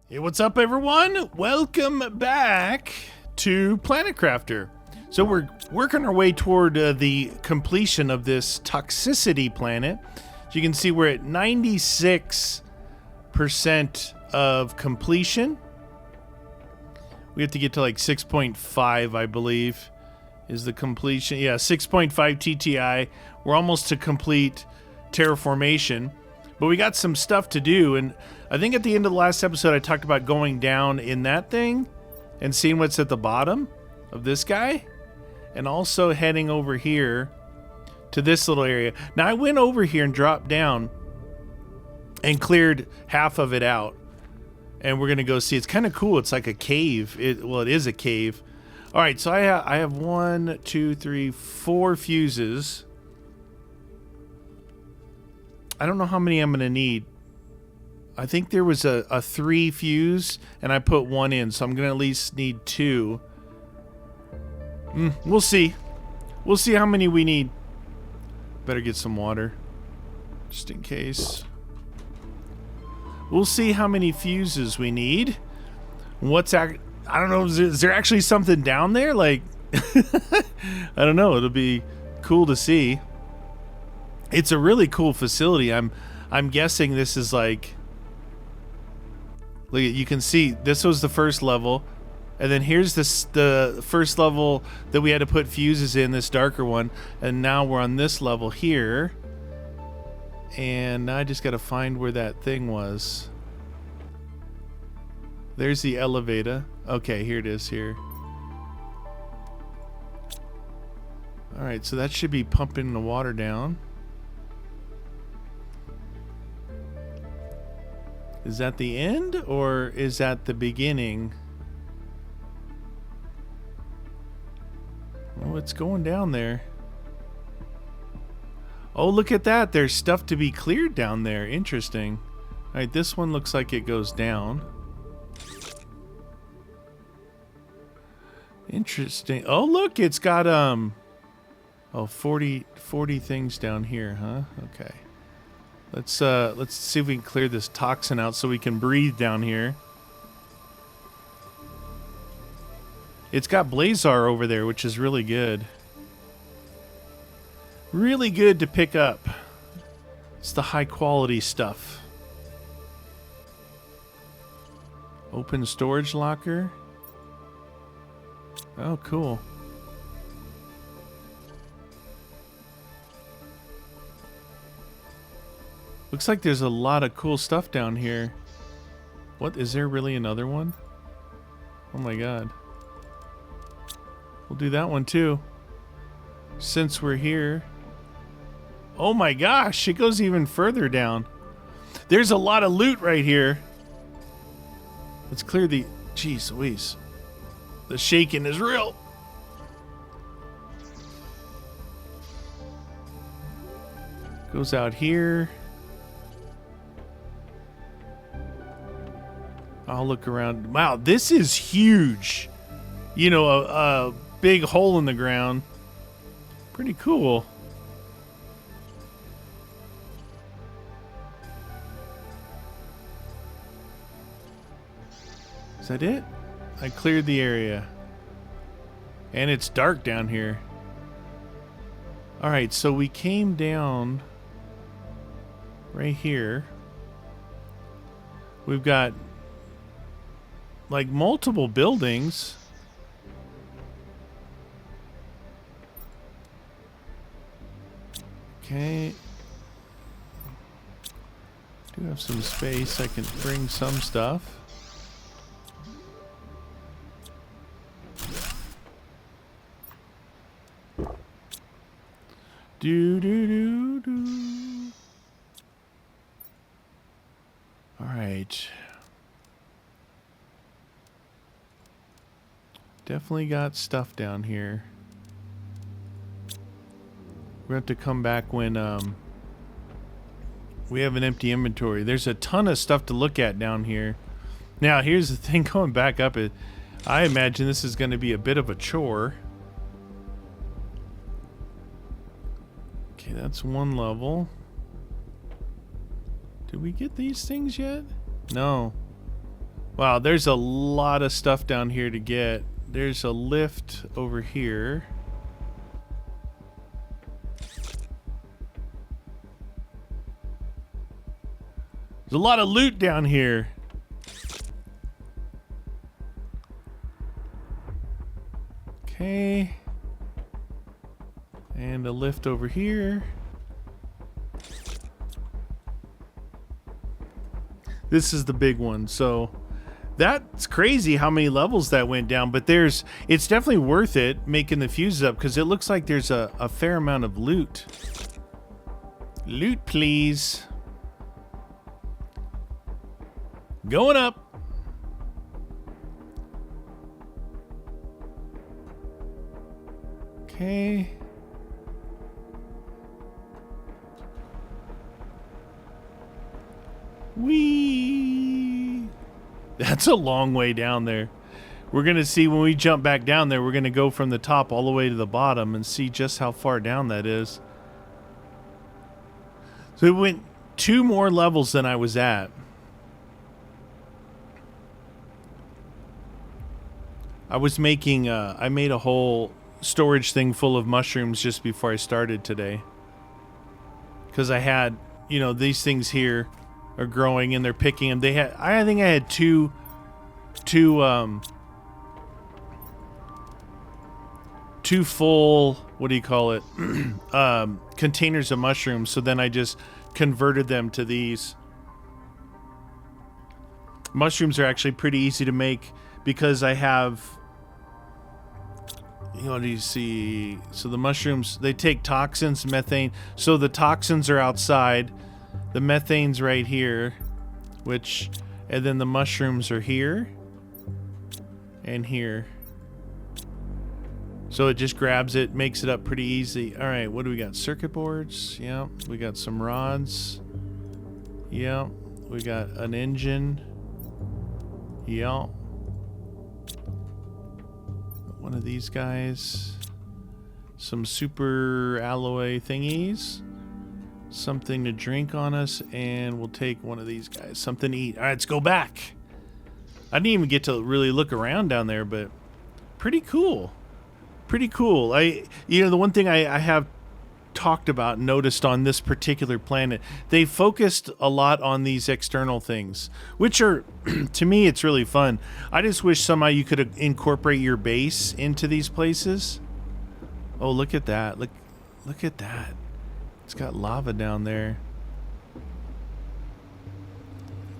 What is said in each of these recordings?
Hey, what's up, everyone? Welcome back to Planet Crafter. So we're working our way toward the completion of this Toxicity planet. As you can see, we're at 96% of completion. We have to get to like 6.5, I believe, is the completion. Yeah, 6.5 TTI. We're almost to complete Terraformation. But we got some stuff to do, and I think at the end of the last episode I talked about going down in that thing and seeing what's at the bottom of this guy, and also heading over here to this little area. Now I went over here and dropped down and cleared half of it out, and we're gonna go see. It's kind of cool. It's like a cave. It is a cave. All right, so I have 1, 2, 3, 4 fuses. I don't know how many I'm going to need. I think there was a 3 fuse, and I put 1 in, so I'm going to at least need 2. We'll see. We'll see how many we need. Better get some water, just in case. We'll see how many fuses we need. I don't know, is there actually something down there? Like, I don't know. It'll be cool to see. It's a really cool facility. I'm guessing this is like, look, you can see this was the first level, and then here's the first level that we had to put fuses in, this darker one, and now we're on this level here, and now I just got to find where that thing was. There's the elevator. Okay, here it is here. All right, so that should be pumping the water down. Is that the end, or is that the beginning? Oh, it's going down there. Oh, look at that. There's stuff to be cleared down there. Interesting. All right, this one looks like it goes down. Interesting. Oh, look, it's got 40 things down here, huh? Okay. Let's see if we can clear this toxin out so we can breathe down here. It's got Blazar over there, which is really good. Really good to pick up. It's the high quality stuff. Open storage locker. Oh, cool. Looks like there's a lot of cool stuff down here. What? Is there really another one? Oh my god. We'll do that one too, since we're here. Oh my gosh, it goes even further down. There's a lot of loot right here. Let's clear the... Jeez Louise. The shaking is real. Goes out here. I'll look around. Wow, this is huge. You know, a big hole in the ground. Pretty cool. Is that it? I cleared the area. And it's dark down here. Alright, so we came down right here. We've got like multiple buildings. Okay. Do have some space. I can bring some stuff. Do do do do. All right. Definitely got stuff down here. We're going to have to come back when we have an empty inventory. There's a ton of stuff to look at down here. Now, here's the thing, going back up, I imagine this is going to be a bit of a chore. Okay, that's one level. Did we get these things yet? No. Wow, there's a lot of stuff down here to get. There's a lift over here. There's a lot of loot down here. Okay. And a lift over here. This is the big one. So that's crazy how many levels that went down, but it's definitely worth it making the fuses up because it looks like there's a fair amount of loot. Loot, please. Going up. Okay. Whee! That's a long way down there. We're going to see when we jump back down there, we're going to go from the top all the way to the bottom and see just how far down that is. So it went 2 more levels than I was at. I was making, I made a whole storage thing full of mushrooms just before I started today. Because I had, you know, these things here are growing and they're picking them. I think I had two full, what do you call it? Containers of mushrooms. So then I just converted them to these. Mushrooms are actually pretty easy to make because I have, what do you see? So the mushrooms, they take toxins, methane. So the toxins are outside. The methane's right here, and then the mushrooms are here and here. So it just grabs it, makes it up pretty easy. All right, what do we got? Circuit boards. Yeah, we got some rods. Yeah, we got an engine. Yeah. One of these guys. Some super alloy thingies. Something to drink on us, and we'll take one of these guys. Something to eat. All right, let's go back. I didn't even get to really look around down there, but pretty cool. Pretty cool. The one thing I have talked about, noticed on this particular planet, they focused a lot on these external things, which are, to me, it's really fun. I just wish somehow you could incorporate your base into these places. Oh, look at that. Look at that. It's got lava down there.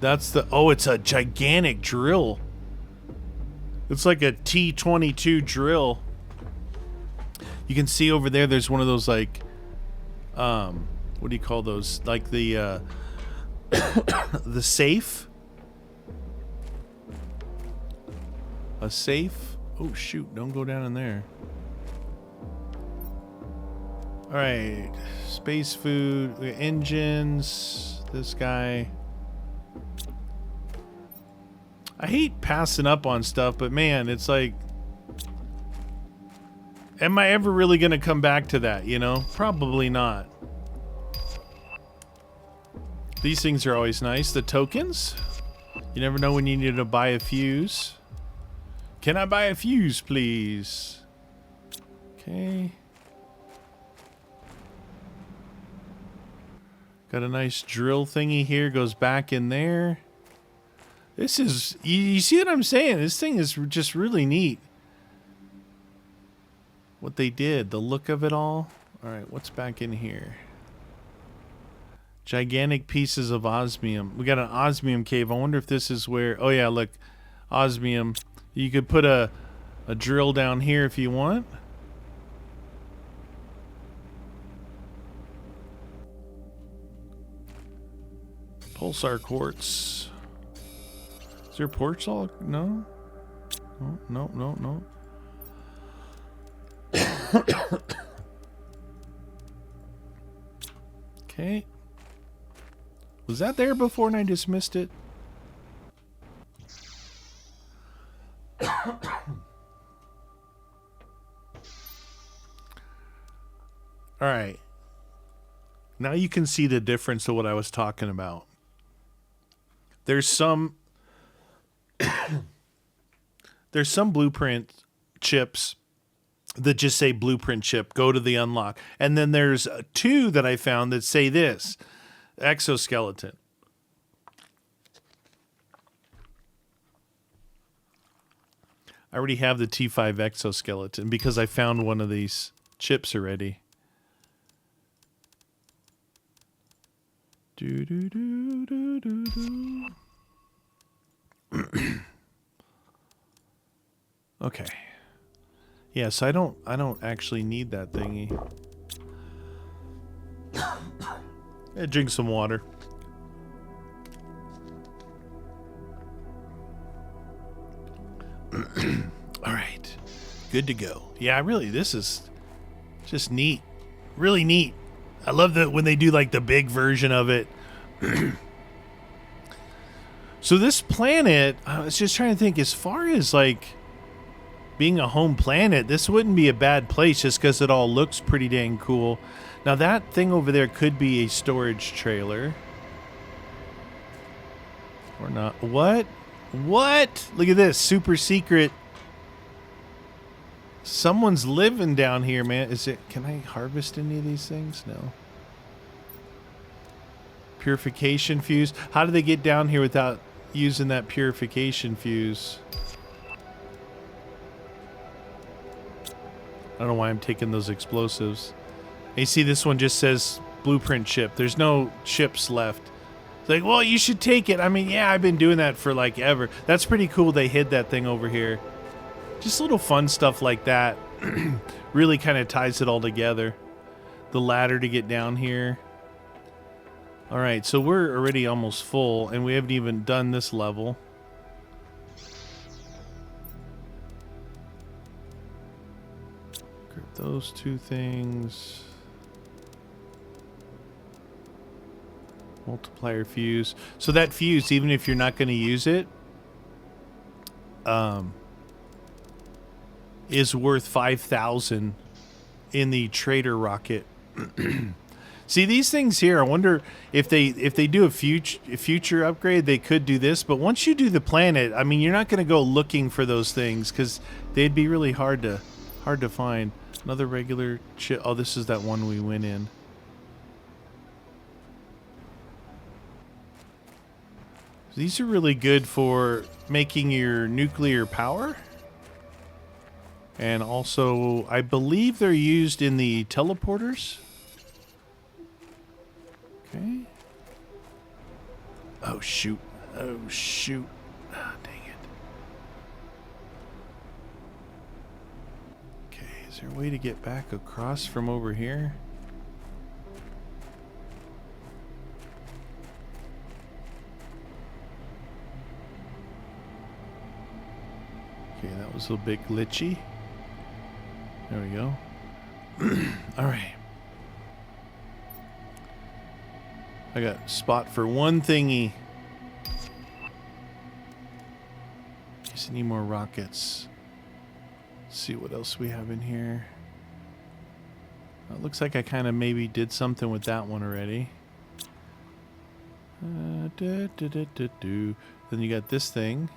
It's a gigantic drill. It's like a T-22 drill. You can see over there, there's one of those, like, what do you call those? Like the the safe? A safe? Oh, shoot. Don't go down in there. All right. Space food. Engines. This guy. I hate passing up on stuff, but man, it's like, am I ever really going to come back to that, you know? Probably not. These things are always nice. The tokens. You never know when you need to buy a fuse. Can I buy a fuse, please? Okay. Got a nice drill thingy here. Goes back in there. This is... You see what I'm saying? This thing is just really neat. What they did. The look of it all. Alright, what's back in here? Gigantic pieces of osmium. We got an osmium cave. I wonder if this is where... Oh yeah, look. Osmium. You could put a drill down here if you want. Pulsar quartz. Is there porch log? No? No. Okay. Was that there before and I just missed it? All right. Now you can see the difference of what I was talking about. There's some there's some blueprint chips that just say blueprint chip, go to the unlock. And then there's 2 that I found that say this, exoskeleton. I already have the T5 exoskeleton because I found one of these chips already. Do do do do do do. Okay. Yeah, so I don't actually need that thingy. Drink some water. All right. Good to go. Yeah, really, this is just neat. Really neat. I love that when they do like the big version of it. So this planet, I was just trying to think, as far as like being a home planet, this wouldn't be a bad place just because it all looks pretty dang cool. Now that thing over there could be a storage trailer. Or not. What? What? Look at this. Super secret. Someone's living down here, man. Is it? Can I harvest any of these things? No. Purification fuse. How do they get down here without using that purification fuse? I don't know why I'm taking those explosives. And you see this one just says blueprint chip. There's no chips left. It's like, well, you should take it. I mean, yeah, I've been doing that for like ever. That's pretty cool they hid that thing over here. Just little fun stuff like that. Really kind of ties it all together. The ladder to get down here. All right, so we're already almost full, and we haven't even done this level. Grab those 2 things. Multiplier fuse. So that fuse, even if you're not going to use it, is worth 5,000 in the trader rocket. See, these things here, I wonder if they do a future upgrade, they could do this. But once you do the planet, I mean, you're not going to go looking for those things because they'd be really hard to find. Another regular chip. Oh, this is that one we went in. These are really good for making your nuclear power. And also, I believe they're used in the teleporters. Okay. Oh, shoot. Oh, shoot. Ah, dang it. Okay, is there a way to get back across from over here? Okay, that was a little bit glitchy. There we go. All right. I got a spot for one thingy. Just need more rockets. Let's see what else we have in here. It looks like I kind of maybe did something with that one already. Then you got this thing.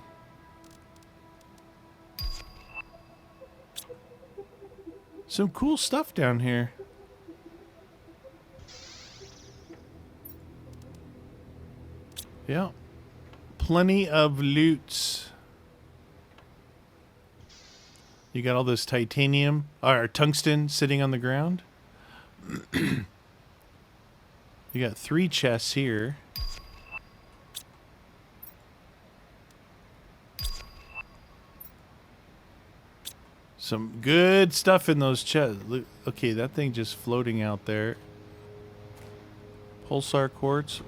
Some cool stuff down here. Yeah. Plenty of loots. You got all this titanium or tungsten sitting on the ground. You got 3 chests here. Some good stuff in those chests. Look, okay, that thing just floating out there. Pulsar quartz.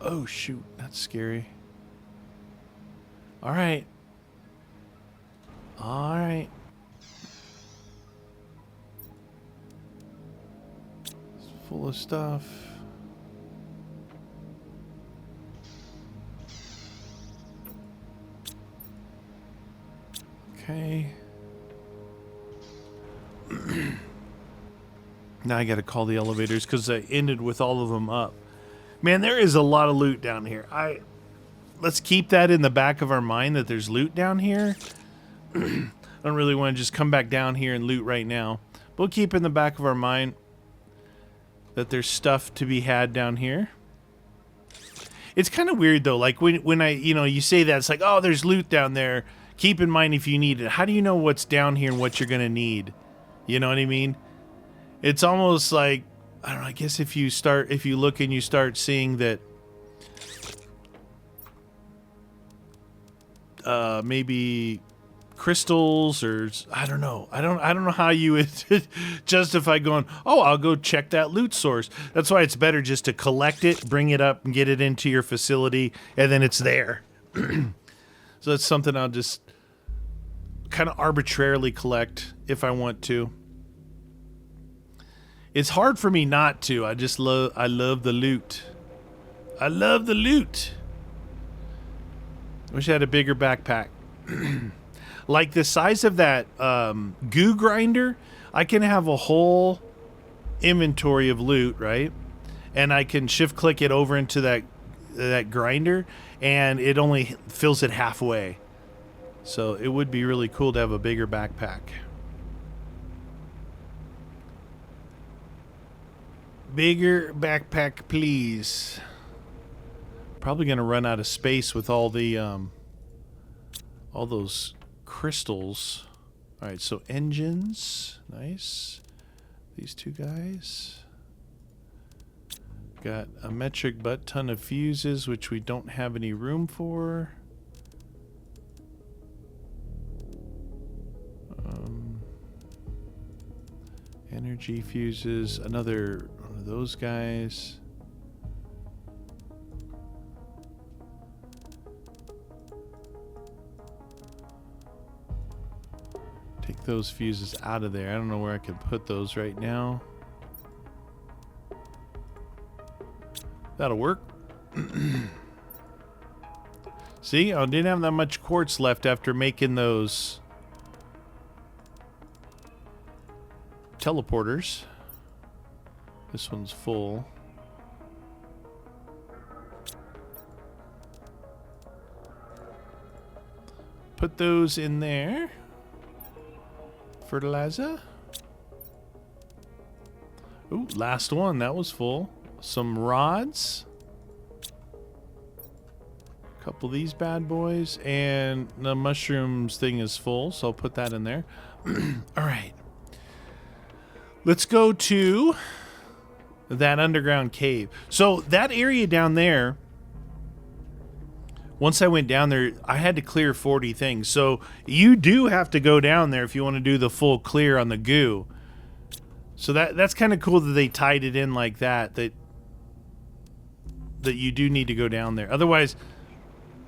Oh, shoot. That's scary. All right. All right. It's full of stuff. Okay. Now I got to call the elevators because I ended with all of them up. Man, there is a lot of loot down here. Let's keep that in the back of our mind that there's loot down here. I don't really want to just come back down here and loot right now. But we'll keep in the back of our mind that there's stuff to be had down here. It's kind of weird though, like when I, you say that, it's like, oh, there's loot down there. Keep in mind if you need it. How do you know what's down here and what you're gonna need? You know what I mean? It's almost like, I don't know, I guess if you look and you start seeing that maybe crystals, or I don't know. I don't know how you would justify going, oh, I'll go check that loot source. That's why it's better just to collect it, bring it up, and get it into your facility, and then it's there. So that's something I'll just kind of arbitrarily collect if I want to. It's hard for me not to. I love the loot. I love the loot. Wish I had a bigger backpack. Like the size of that goo grinder, I can have a whole inventory of loot, right? And I can shift click it over into that grinder, and it only fills it halfway. So it would be really cool to have a bigger backpack. Bigger backpack, please. Probably gonna run out of space with all the all those crystals. All right, so engines, nice. These two guys. Got a metric butt ton of fuses, which we don't have any room for. Energy fuses, another one of those guys. Take those fuses out of there. I don't know where I can put those right now. That'll work. See, I didn't have that much quartz left after making those teleporters. This one's full. Put those in there. Fertilizer. Ooh, last one. That was full. Some rods. A couple of these bad boys. And the mushrooms thing is full, so I'll put that in there. All right. Let's go to that underground cave. So that area down there, once I went down there, I had to clear 40 things. So you do have to go down there if you want to do the full clear on the goo. So that's kind of cool that they tied it in like that, that you do need to go down there. Otherwise,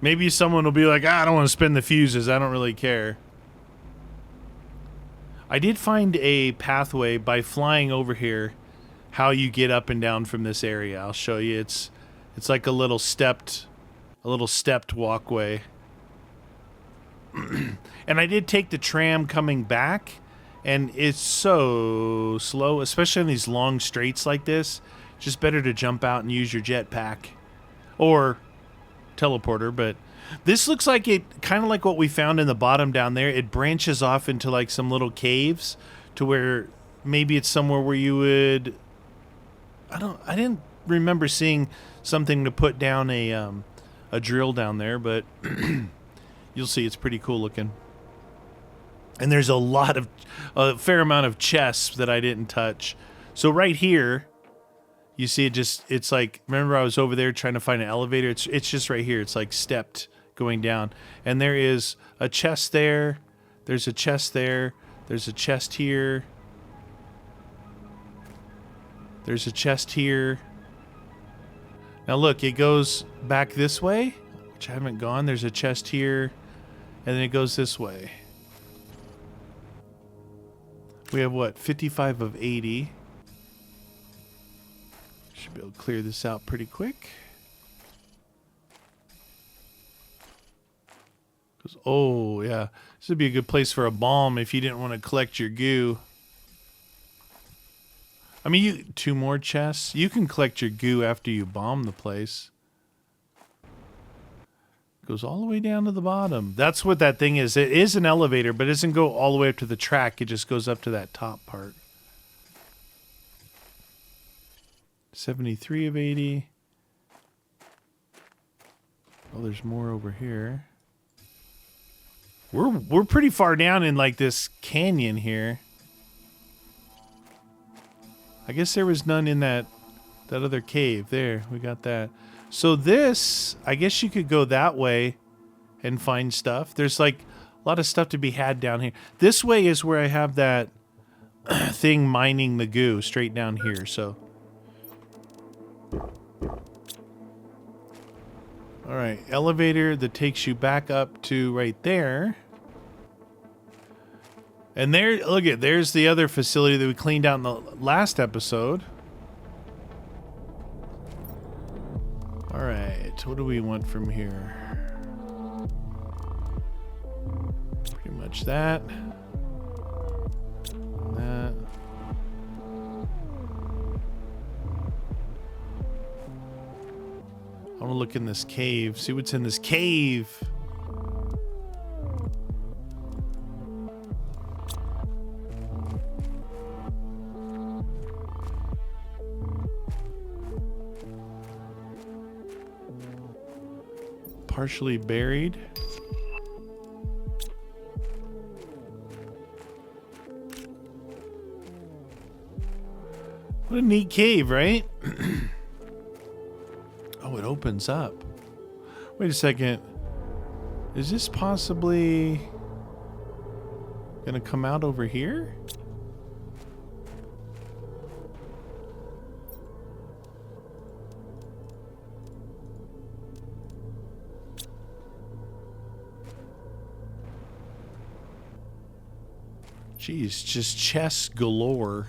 maybe someone will be like, I don't want to spin the fuses. I don't really care. I did find a pathway by flying over here, how you get up and down from this area. I'll show you. It's like a little stepped walkway. And I did take the tram coming back, and it's so slow, especially on these long straights like this. Just better to jump out and use your jetpack or teleporter. But this looks like it, kind of like what we found in the bottom down there. It branches off into like some little caves to where maybe it's somewhere where you would, I didn't remember seeing something to put down a drill down there, but you'll see it's pretty cool looking. And there's a fair amount of chests that I didn't touch. So right here, you see it's like, remember I was over there trying to find an elevator? It's just right here. It's like stepped going down. And there is a chest there. There's a chest there. There's a chest here. There's a chest here. Now look, it goes back this way, which I haven't gone. There's a chest here, and then it goes this way. We have what, 55 of 80. Should be able to clear this out pretty quick. Oh yeah, this would be a good place for a bomb if you didn't want to collect your goo. I mean, two more chests. You can collect your goo after you bomb the place. Goes all the way down to the bottom. That's what that thing is. It is an elevator, but it doesn't go all the way up to the track. It just goes up to that top part. 73 of 80. Oh, there's more over here. We're pretty far down in like this canyon here. I guess there was none in that other cave. There, we got that. So this, I guess you could go that way and find stuff. There's like a lot of stuff to be had down here. This way is where I have that thing mining the goo straight down here, so. All right, elevator that takes you back up to right there. And there, look at, there's the other facility that we cleaned out in the last episode. All right, what do we want from here? Pretty much that. That. I want to look in this cave, see what's in this cave. Partially buried. What a neat cave, right? Oh, it opens up. Wait a second. Is this possibly gonna come out over here? Jeez, just chests galore.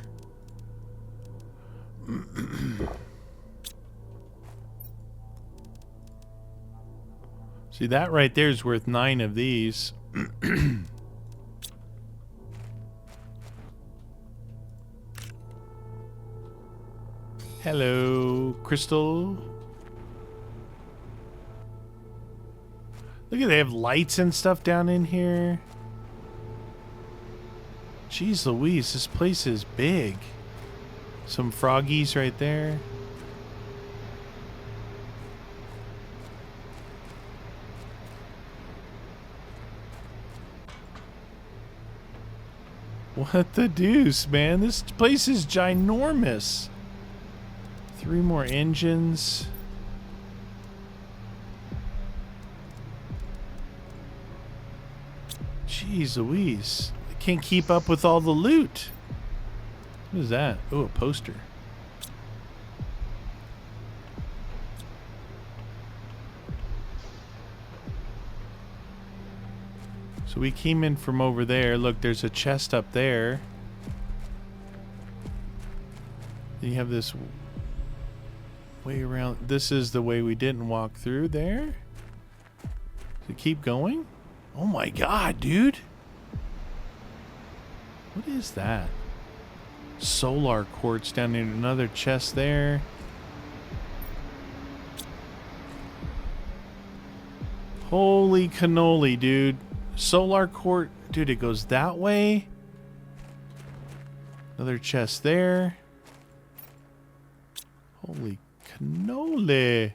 See, that right there is worth 9 of these. Hello, Crystal. Look at, they have lights and stuff down in here. Jeez Louise, this place is big. Some froggies right there. What the deuce, man? This place is ginormous. 3 more engines. Jeez Louise. I can't keep up with all the loot. What is that? Oh, a poster. So we came in from over there. Look, there's a chest up there. Then you have this way around. This is the way we didn't walk through there. So keep going. Oh my god, dude. What is that? Solar quartz down in another chest there. Holy cannoli, dude. Solar quartz. Dude, it goes that way. Another chest there. Holy cannoli.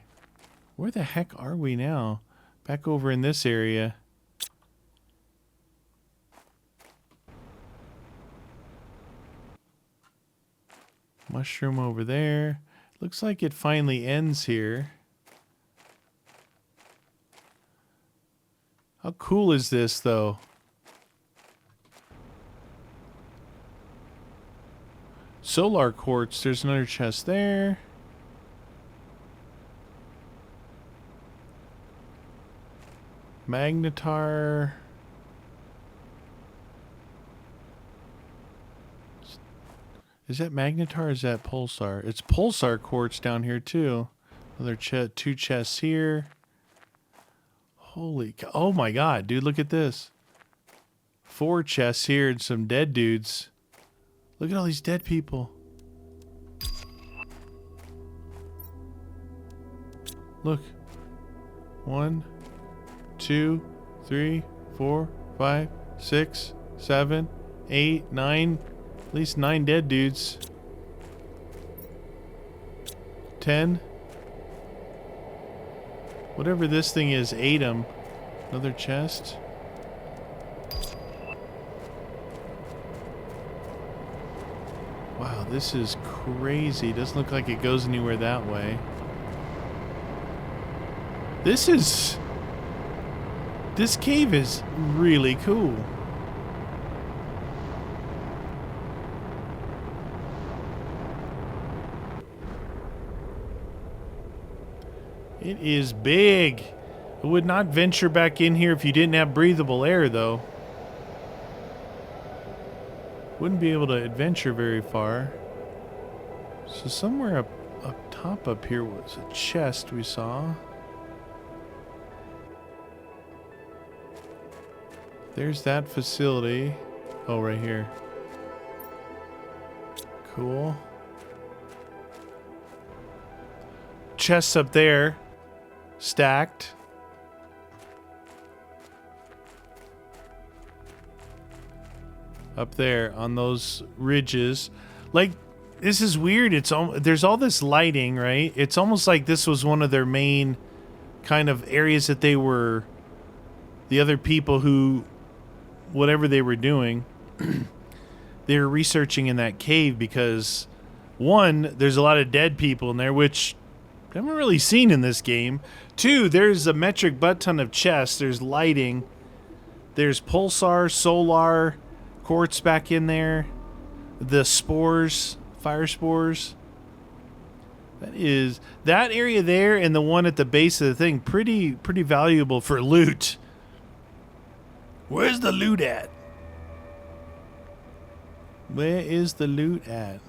Where the heck are we now? Back over in this area. Mushroom over there. Looks like it finally ends here. How cool is this, though? Solar quartz. There's another chest there. Magnetar. Is that magnetar or is that pulsar? It's pulsar quartz down here too. Another 2 chests here. Holy cow. Oh my god, dude, look at this. 4 chests here and some dead dudes. Look at all these dead people. Look. 1, 2, 3, 4, 5, 6, 7, 8, 9. At least 9 dead dudes. 10. Whatever this thing is, ate them. Another chest. Wow, this is crazy. Doesn't look like it goes anywhere that way. This cave is really cool. It is big. I would not venture back in here if you didn't have breathable air, though. Wouldn't be able to adventure very far. So somewhere up top up here was a chest we saw. There's that facility. Oh, right here. Cool. Chests up there. Stacked. Up there on those ridges. Like, this is weird. There's all this lighting, right? It's almost like this was one of their main kind of areas that they were, the other people who, whatever they were doing, they were researching in that cave because, one, there's a lot of dead people in there, which I haven't really seen in this game. 2, there's a metric butt ton of chests. There's lighting. There's pulsar, solar, quartz back in there. The spores, fire spores. That area there and the one at the base of the thing, pretty valuable for loot. Where's the loot at? Where is the loot at?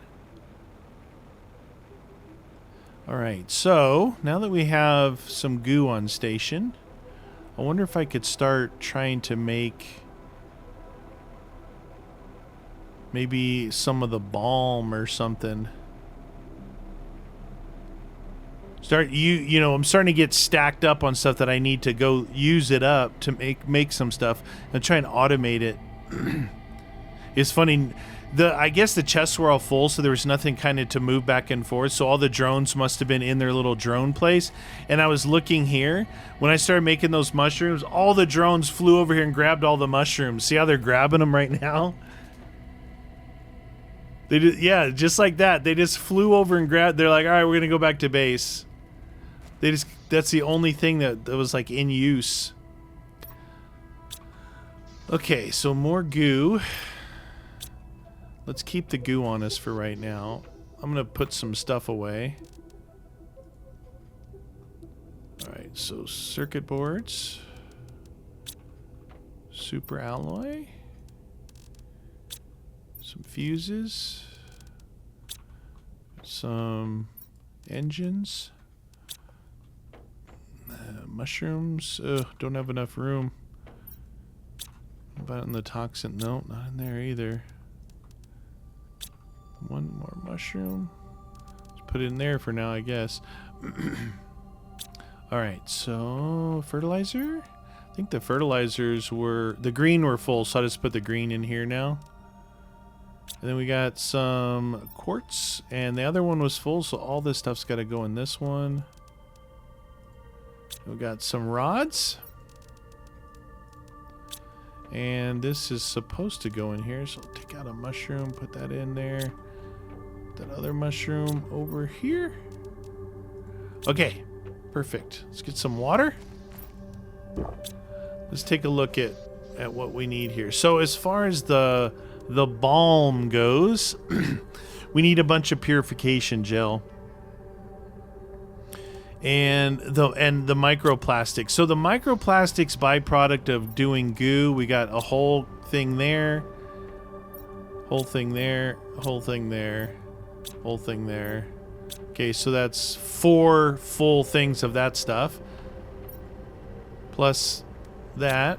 Alright, so now that we have some goo on station, I wonder if I could start trying to make maybe some of the balm or something. I'm starting to get stacked up on stuff that I need to go use it up to make some stuff and try and automate it. It's funny. I guess the chests were all full, so there was nothing kind of to move back and forth. So all the drones must have been in their little drone place. And I was looking here. When I started making those mushrooms, all the drones flew over here and grabbed all the mushrooms. See how they're grabbing them right now? They did, yeah, just like that. They just flew over and grabbed. They're like, all right, we're gonna go back to base. That's the only thing that was like in use. Okay, so more goo. Let's keep the goo on us for right now. I'm gonna put some stuff away. Alright, so circuit boards. Super alloy. Some fuses. Some engines. Mushrooms. Ugh, don't have enough room. What about in the toxin? No, not in there either. One more mushroom. Let's put it in there for now, I guess. Alright, so fertilizer? I think the fertilizers were... The green were full, so I'll just put the green in here now. And then we got some quartz, and the other one was full, so all this stuff's got to go in this one. We got some rods. And this is supposed to go in here, so I'll take out a mushroom, put that in there. That other mushroom over here. Okay, perfect. Let's get some water. Let's take a look at what we need here. So as far as the balm goes, we need a bunch of purification gel. And the microplastics. So the microplastics byproduct of doing goo, we got a whole thing there, whole thing there, whole thing there, whole thing there. Okay, so that's 4 full things of that stuff. Plus that.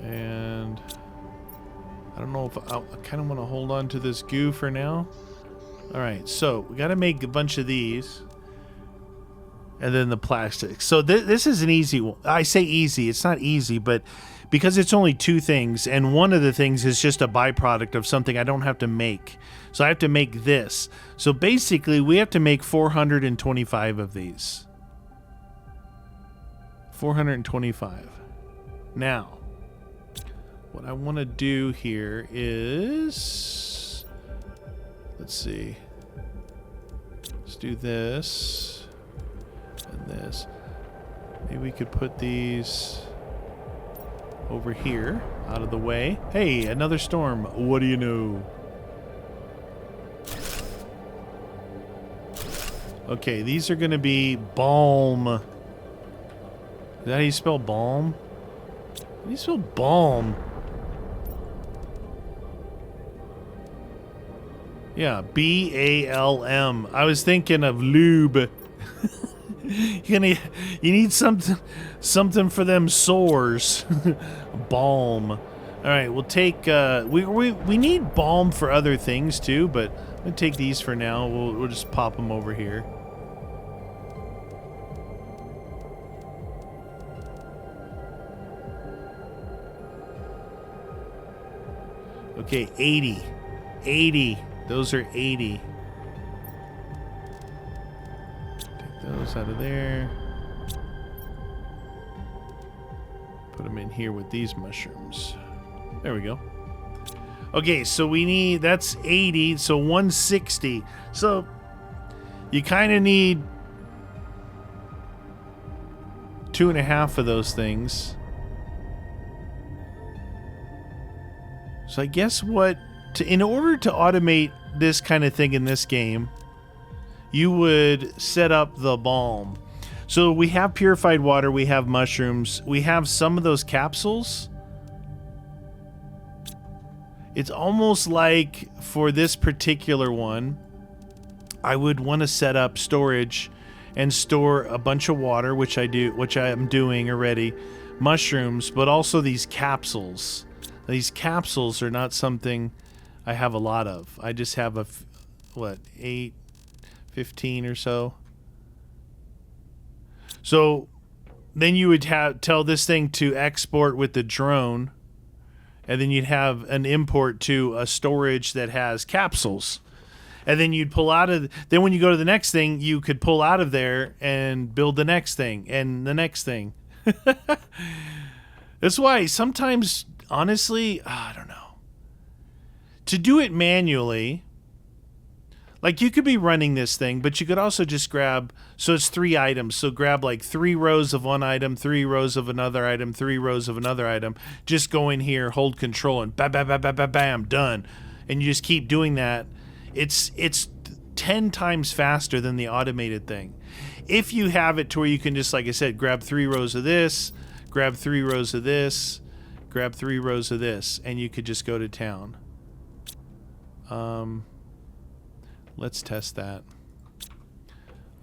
And I don't know if I kind of want to hold on to this goo for now. Alright, so we got to make a bunch of these. And then the plastic. So this is an easy one. I say easy. It's not easy, but because it's only two things, and one of the things is just a byproduct of something I don't have to make. So I have to make this. So basically, we have to make 425 of these. 425. Now, what I want to do here is... Let's see. Let's do this. And this. Maybe we could put these over here, out of the way. Hey, another storm. What do you know? Okay, these are going to be balm. Is that how you spell balm? How do you spell balm? Yeah, B-A-L-M. I was thinking of lube. You need something for them sores. Balm. All right, we'll take. We need balm for other things too, but I'm gonna take these for now. We'll just pop them over here. Okay, 80. 80. Those are 80. Those out of there. Put them in here with these mushrooms. There we go. Okay, so we need, that's 80, so 160. So you kind of need 2.5 of those things. So I guess in order to automate this kind of thing in this game, you would set up the balm. So we have purified water, we have mushrooms, we have some of those capsules. It's almost like for this particular one, I would want to set up storage and store a bunch of water, which I am doing already, mushrooms, but also these capsules. These capsules are not something I have a lot of. I just have 8, 15 or so. So then you would tell this thing to export with the drone, and then you'd have an import to a storage that has capsules. And then you'd pull out of, then when you go to the next thing, you could pull out of there and build the next thing and the next thing. That's why sometimes, honestly, I don't know. To do it manually, like you could be running this thing, but you could also just grab, so it's 3 items. So grab like 3 rows of one item, 3 rows of another item, 3 rows of another item. Just go in here, hold control, and bam, bam, bam, bam, bam, bam, done. And you just keep doing that. It's 10 times faster than the automated thing. If you have it to where you can just, like I said, grab 3 rows of this, grab 3 rows of this, grab 3 rows of this, and you could just go to town. Let's test that.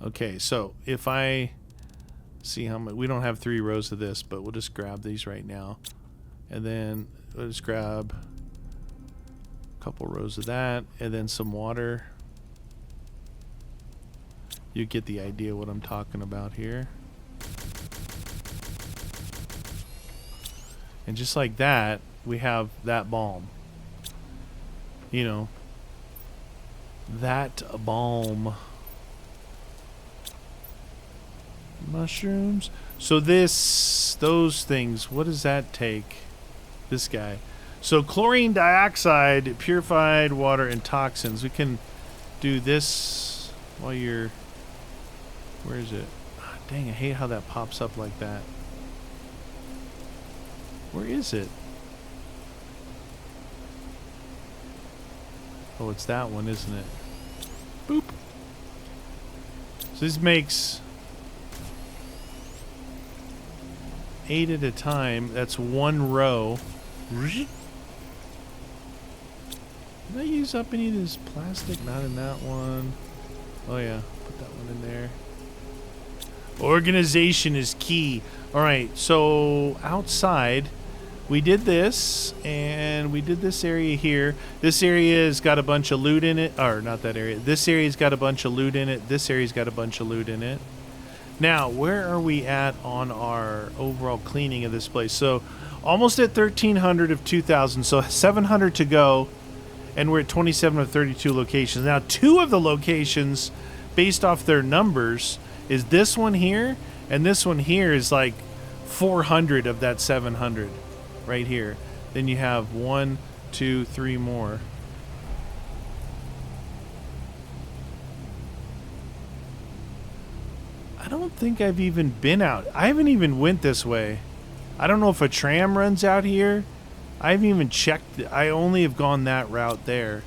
Okay, so if I see how much, we don't have 3 rows of this, but we'll just grab these right now. And then we'll just grab a couple rows of that, and then some water. You get the idea what I'm talking about here. And just like that, we have that balm. You know, that balm. Mushrooms. So those things, what does that take? This guy. So chlorine dioxide, purified water, and toxins. We can do this while you're, where is it? Oh, dang, I hate how that pops up like that. Where is it? Oh, it's that one, isn't it? Boop. So this makes 8 at a time. That's 1 row. Did I use up any of this plastic? Not in that one. Oh yeah, put that one in there. Organization is key. Alright, so outside we did this, and we did this area here. This area's got a bunch of loot in it. Or not that area. This area's got a bunch of loot in it. This area's got a bunch of loot in it. Now, where are we at on our overall cleaning of this place? So, almost at 1,300 of 2,000. So, 700 to go. And we're at 27 of 32 locations. Now, 2 of the locations, based off their numbers, is this one here. And this one here is like 400 of that 700 right here. Then you have 1, 2, 3 more. I don't think I've even been out. I haven't even went this way. I don't know if a tram runs out here. I haven't even checked. I only have gone that route there.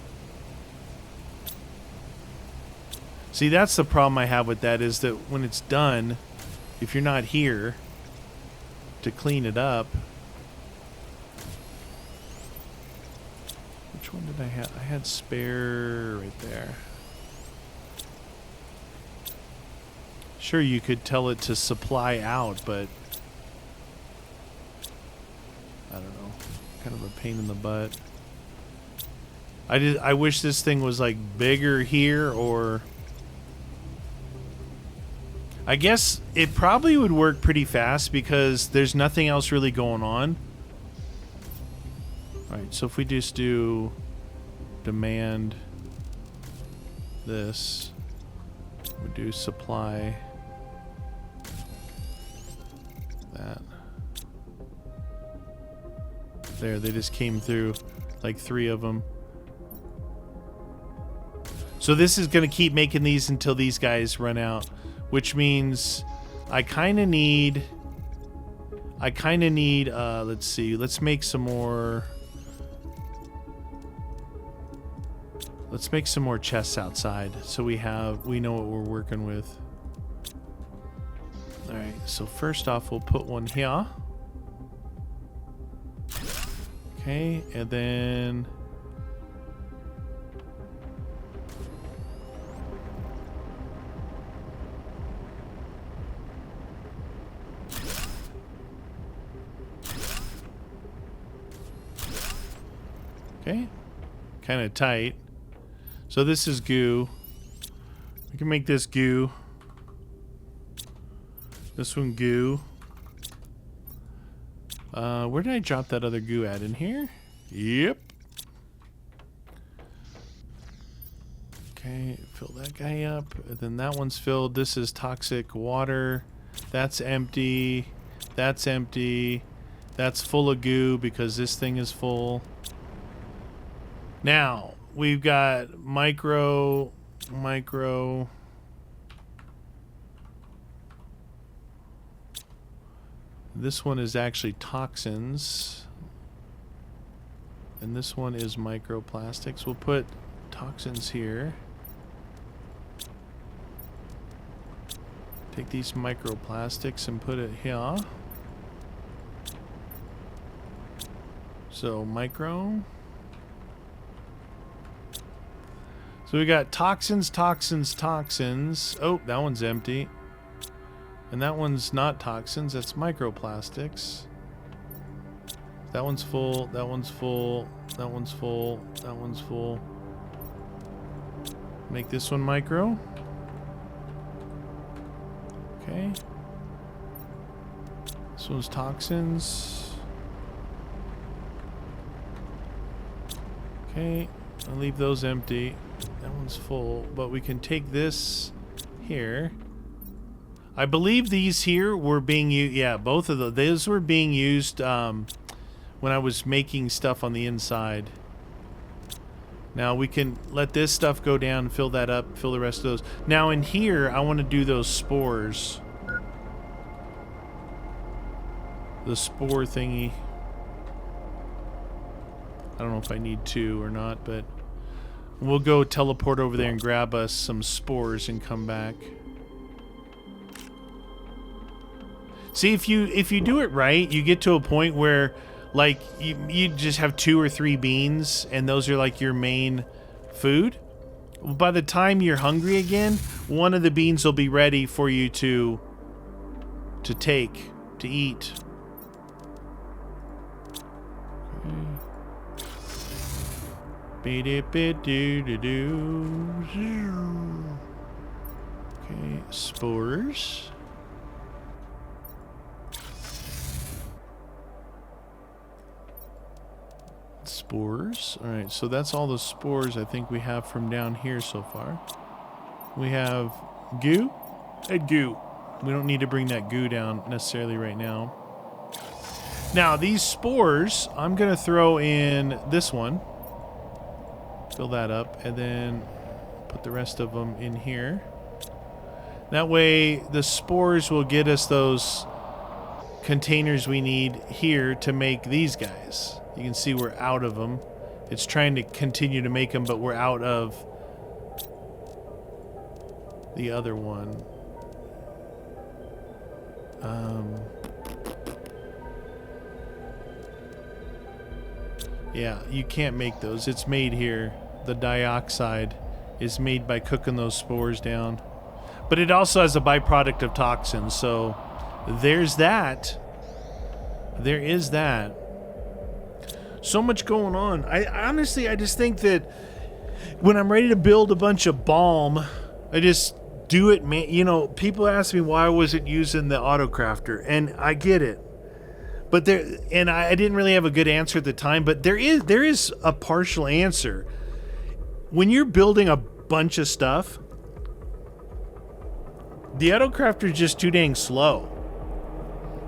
See, that's the problem I have with that, is that when it's done, if you're not here to clean it up. Which one did I have? I had spare right there. Sure, you could tell it to supply out, but I don't know. Kind of a pain in the butt. I wish this thing was like bigger here, or I guess it probably would work pretty fast because there's nothing else really going on. Alright, so if we just do demand this, we do supply that. There, they just came through, like 3 of them. So this is going to keep making these until these guys run out, which means I kind of need, let's see, let's make some more chests outside so we know what we're working with. All right, so first off, we'll put one here. Okay, and then okay, kind of tight. So this is goo. We can make this goo. This one goo. Where did I drop that other goo at? In here? Yep. Okay, fill that guy up. And then that one's filled. This is toxic water. That's empty. That's empty. That's full of goo because this thing is full. Now, we've got micro. This one is actually toxins. And this one is microplastics. We'll put toxins here. Take these microplastics and put it here. So micro. So we got toxins, toxins, toxins. Oh, that one's empty. And that one's not toxins, that's microplastics. That one's full, that one's full, that one's full, that one's full. Make this one micro. Okay. This one's toxins. Okay, I'll leave those empty. That one's full, but we can take this here. I believe these here were being used. Yeah, both of those were being used when I was making stuff on the inside. Now we can let this stuff go down, fill that up, fill the rest of those. Now in here, I want to do those spores. The spore thingy. I don't know if I need 2 or not, but we'll go teleport over there and grab us some spores and come back. See, if you do it right, you get to a point where, like, you just have 2 or 3 beans, and those are like your main food. By the time you're hungry again, one of the beans will be ready for you to eat. Okay, spores. Spores. All right, so that's all the spores I think we have from down here so far. We have goo and goo. We don't need to bring that goo down necessarily right now. Now, these spores, I'm going to throw in this one. Fill that up, and then put the rest of them in here. That way, the spores will get us those containers we need here to make these guys. You can see we're out of them. It's trying to continue to make them, but we're out of the other one. Yeah, you can't make those. It's made here. The dioxide is made by cooking those spores down. But it also has a byproduct of toxins, so there's that. There is that. So much going on. I honestly, I just think that when I'm ready to build a bunch of balm, I just do it, man. You know, people ask me why I wasn't using the autocrafter, and I get it. But there, and I didn't really have a good answer at the time, but there is a partial answer. When you're building a bunch of stuff, the autocrafter is just too dang slow.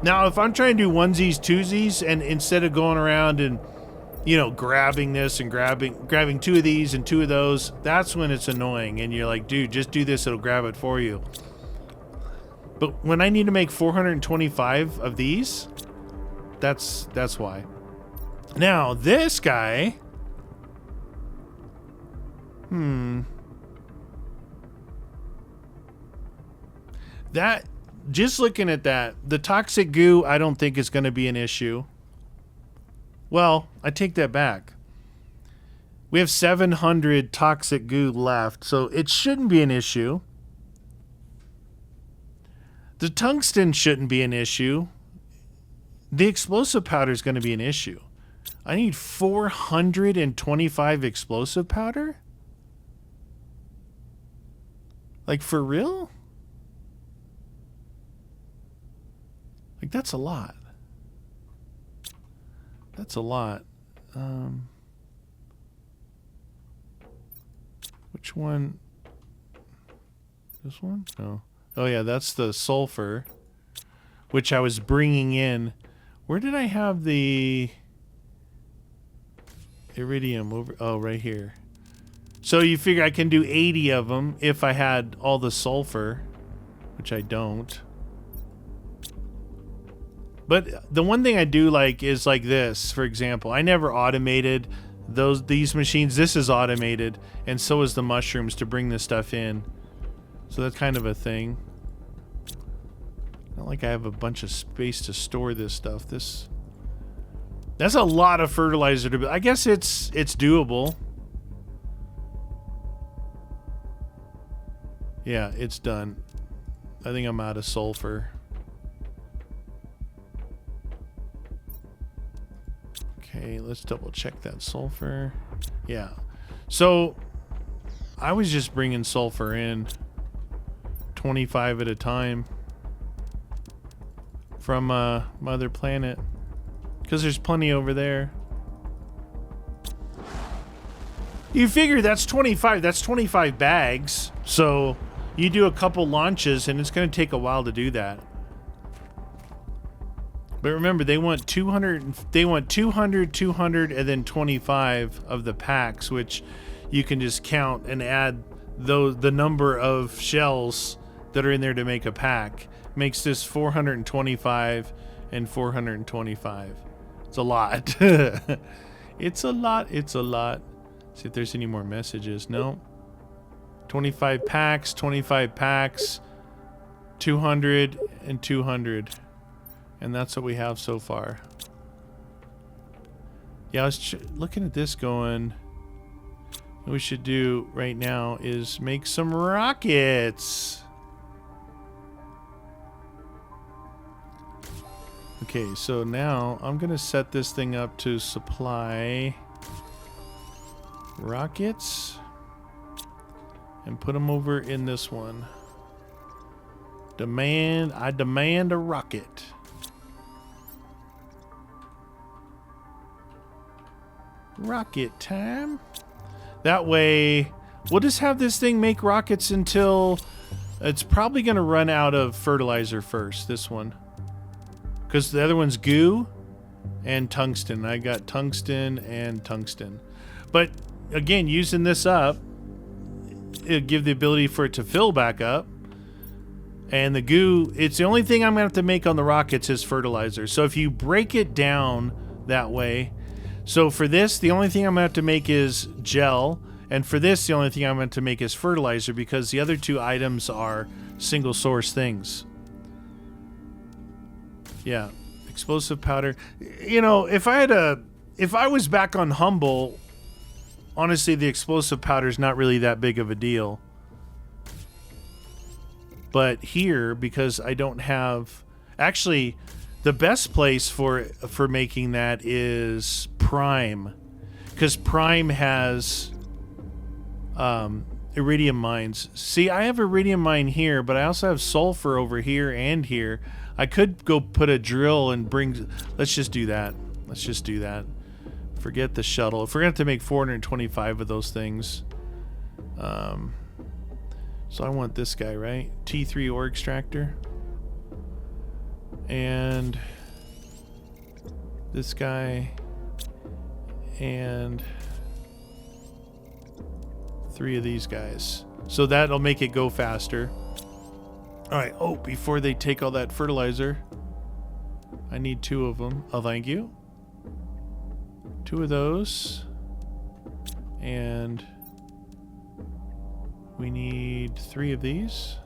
Now, if I'm trying to do onesies, twosies, and instead of going around and, you know, grabbing this and grabbing two of these and two of those, that's when it's annoying. And you're like, dude, just do this, it'll grab it for you. But when I need to make 425 of these, that's why. Now, this guy, that, just looking at that, the toxic goo, I don't think is going to be an issue. Well, I take that back. We have 700 toxic goo left, so it shouldn't be an issue. The tungsten shouldn't be an issue. The explosive powder is going to be an issue. I need 425 explosive powder? Like, for real? Like, that's a lot. That's a lot. Which one? This one? No. Oh, yeah, that's the sulfur, which I was bringing in. Where did I have the iridium over? Oh, right here. So you figure I can do 80 of them if I had all the sulfur, which I don't. But the one thing I do like is like this, for example. I never automated these machines. This is automated, and so is the mushrooms to bring this stuff in. So that's kind of a thing. Not like I have a bunch of space to store this stuff. That's a lot of fertilizer to build. I guess it's doable. Yeah, it's done. I think I'm out of sulfur. Okay, let's double check that sulfur. Yeah. So I was just bringing sulfur in 25 at a time from Mother Planet, because there's plenty over there. You figure that's 25. That's 25 bags. So you do a couple launches, and it's going to take a while to do that. But remember, they want 200. They want 200, 200, and then 25 of the packs, which you can just count and add the number of shells that are in there to make a pack. Makes this 425 and 425. It's a lot. It's a lot. It's a lot. See if there's any more messages. No. 25 packs, 25 packs, 200 and 200. And that's what we have so far. Yeah, I was looking at this going, what we should do right now is make some rockets. Okay, so now I'm going to set this thing up to supply rockets and put them over in this one. I demand a rocket. rocket time. That way, we'll just have this thing make rockets until it's probably going to run out of fertilizer first, this one. Because the other one's goo and tungsten. I got tungsten and tungsten. But again, using this up, it'll give the ability for it to fill back up. And the goo, it's the only thing I'm going to have to make on the rockets is fertilizer. So if you break it down that way, so for this, the only thing I'm going to have to make is gel. And for this, the only thing I'm going to make is fertilizer because the other two items are single source things. Yeah, explosive powder. You know, if I was back on Humble, honestly, the explosive powder is not really that big of a deal. But here, because I don't have... Actually, the best place for making that is Prime. Because Prime has iridium mines. See, I have iridium mine here, but I also have sulfur over here and here. I could go put a drill and bring... Let's just do that. Let's just do that. Forget the shuttle. If we're going to have to make 425 of those things... So I want this guy, right? T3 ore extractor. And this guy. And 3 of these guys. So that'll make it go faster. Alright, oh, before they take all that fertilizer, I need 2 of them. Oh, thank you. 2 of those. And... we need 3 of these.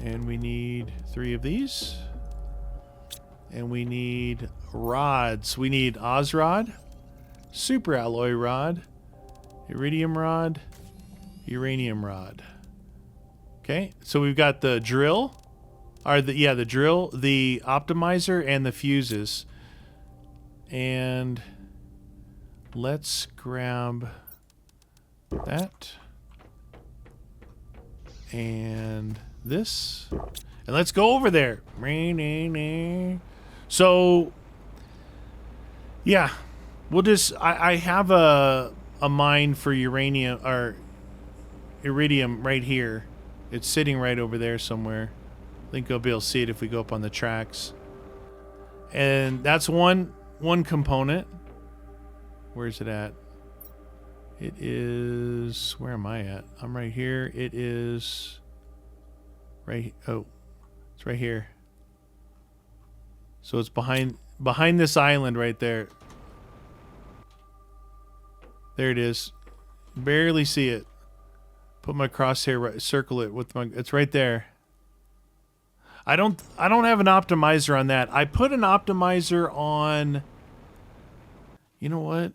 And we need 3 of these. And we need rods. We need Oz rod, super alloy rod, iridium rod, uranium rod. Okay, so we've got the drill, or the drill, the optimizer, and the fuses. And let's grab that and this, and let's go over there. So yeah, we'll just I have a mine for uranium or iridium right here. It's sitting right over there somewhere. I think I'll be able to see it if we go up on the tracks. And that's one component. Where's it at? It is... where am I at? I'm right here. It is... right... oh. It's right here. So it's behind this island right there. There it is. Barely see it. Put my crosshair, circle it with my... it's right there. I don't have an optimizer on that. I put an optimizer on... you know what?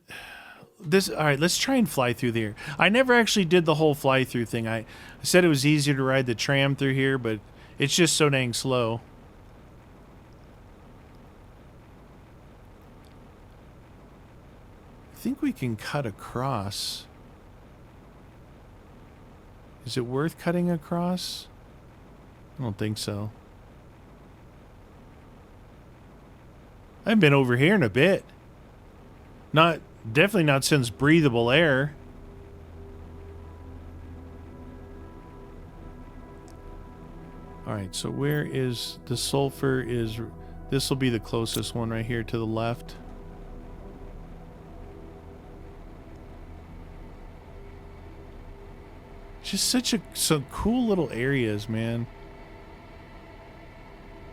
All right, let's try and fly through there. I never actually did the whole fly through thing. I said it was easier to ride the tram through here, but it's just so dang slow. I think we can cut across. Is it worth cutting across? I don't think so. I haven't been over here in a bit. Definitely not since breathable air. Alright, so where is the sulfur is... this will be the closest one right here to the left. Just some cool little areas, man.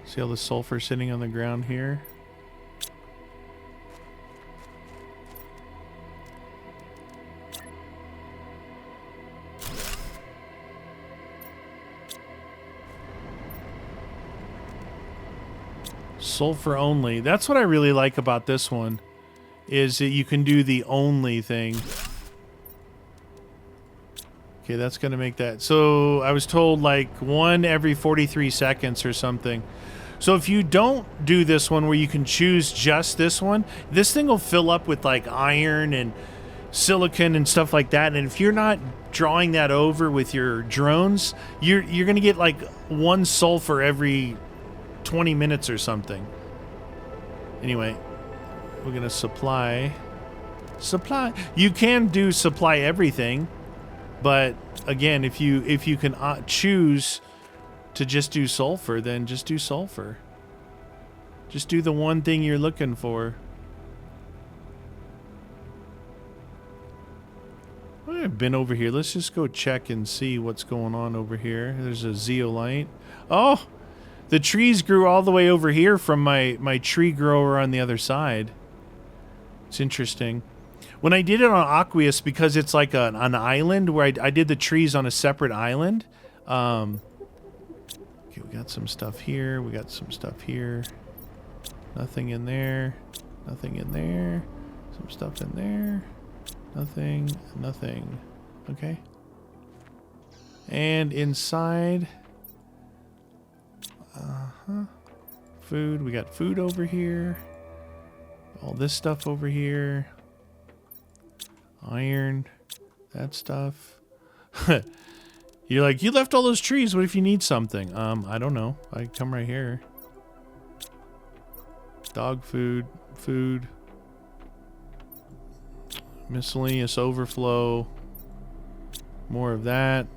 See all the sulfur sitting on the ground here? Sulfur only. That's what I really like about this one, is that you can do the only thing. Okay, that's gonna make that. So I was told like 1 every 43 seconds or something. So if you don't do this one where you can choose just this one, this thing will fill up with like iron and silicon and stuff like that. And if you're not drawing that over with your drones, you're gonna get like 1 sulfur every 20 minutes or something. Anyway, we're gonna supply. You can do supply everything, but again, if you can choose to just do sulfur, then just do sulfur. Just do the one thing you're looking for. I've been over here. Let's just go check and see what's going on over here. There's a zeolite. Oh, the trees grew all the way over here from my tree grower on the other side. It's interesting. When I did it on Aqueous, because it's like an island where I did the trees on a separate island. Okay, we got some stuff here. We got some stuff here. Nothing in there. Nothing in there. Some stuff in there. Nothing. Nothing. Okay. And inside. Food. We got food over here. All this stuff over here. Iron. That stuff. You're like, you left all those trees. What if you need something? I don't know. I come right here. Dog food. Food. Miscellaneous overflow. More of that.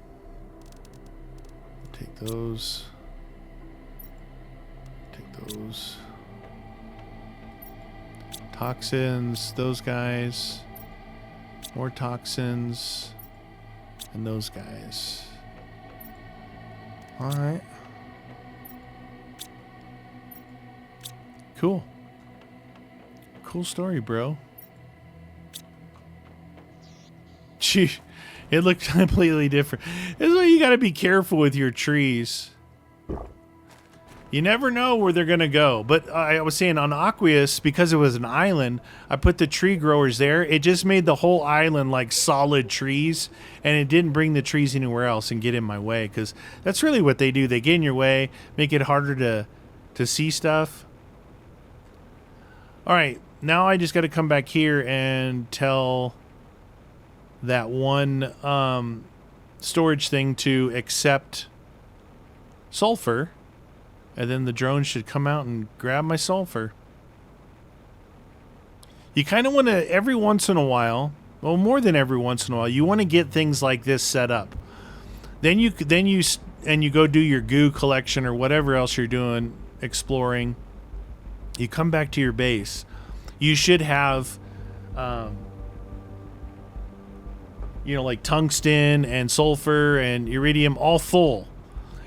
Take those. Take those. Toxins. Those guys. More toxins. And those guys. Alright. Cool. Cool story, bro. Gee, it looked completely different. This is why you gotta be careful with your trees. You never know where they're gonna go. But I was saying on Aqueous, because it was an island, I put the tree growers there. It just made the whole island like solid trees, and it didn't bring the trees anywhere else and get in my way, because that's really what they do. They get in your way, make it harder to see stuff. All right, now I just got to come back here and tell that one storage thing to accept sulfur, and then the drone should come out and grab my sulfur. You kind of want to, every once in a while, well, more than every once in a while, you want to get things like this set up. Then you go do your goo collection or whatever else you're doing, exploring. You come back to your base. You should have, like tungsten and sulfur and iridium all full.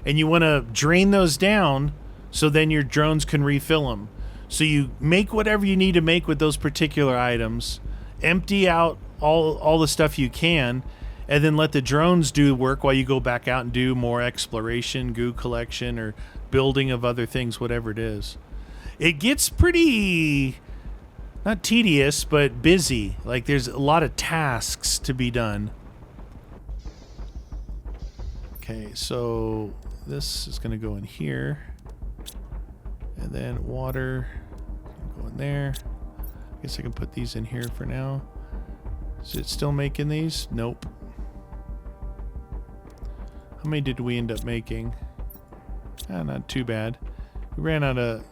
And you want to drain those down so then your drones can refill them. So you make whatever you need to make with those particular items, empty out all the stuff you can, and then let the drones do work while you go back out and do more exploration, goo collection, or building of other things, whatever it is. It gets pretty, not tedious, but busy. Like there's a lot of tasks to be done. Okay, so this is going to go in here. And then water, go in there. I guess I can put these in here for now. Is it still making these? Nope. How many did we end up making? Not too bad. We ran out of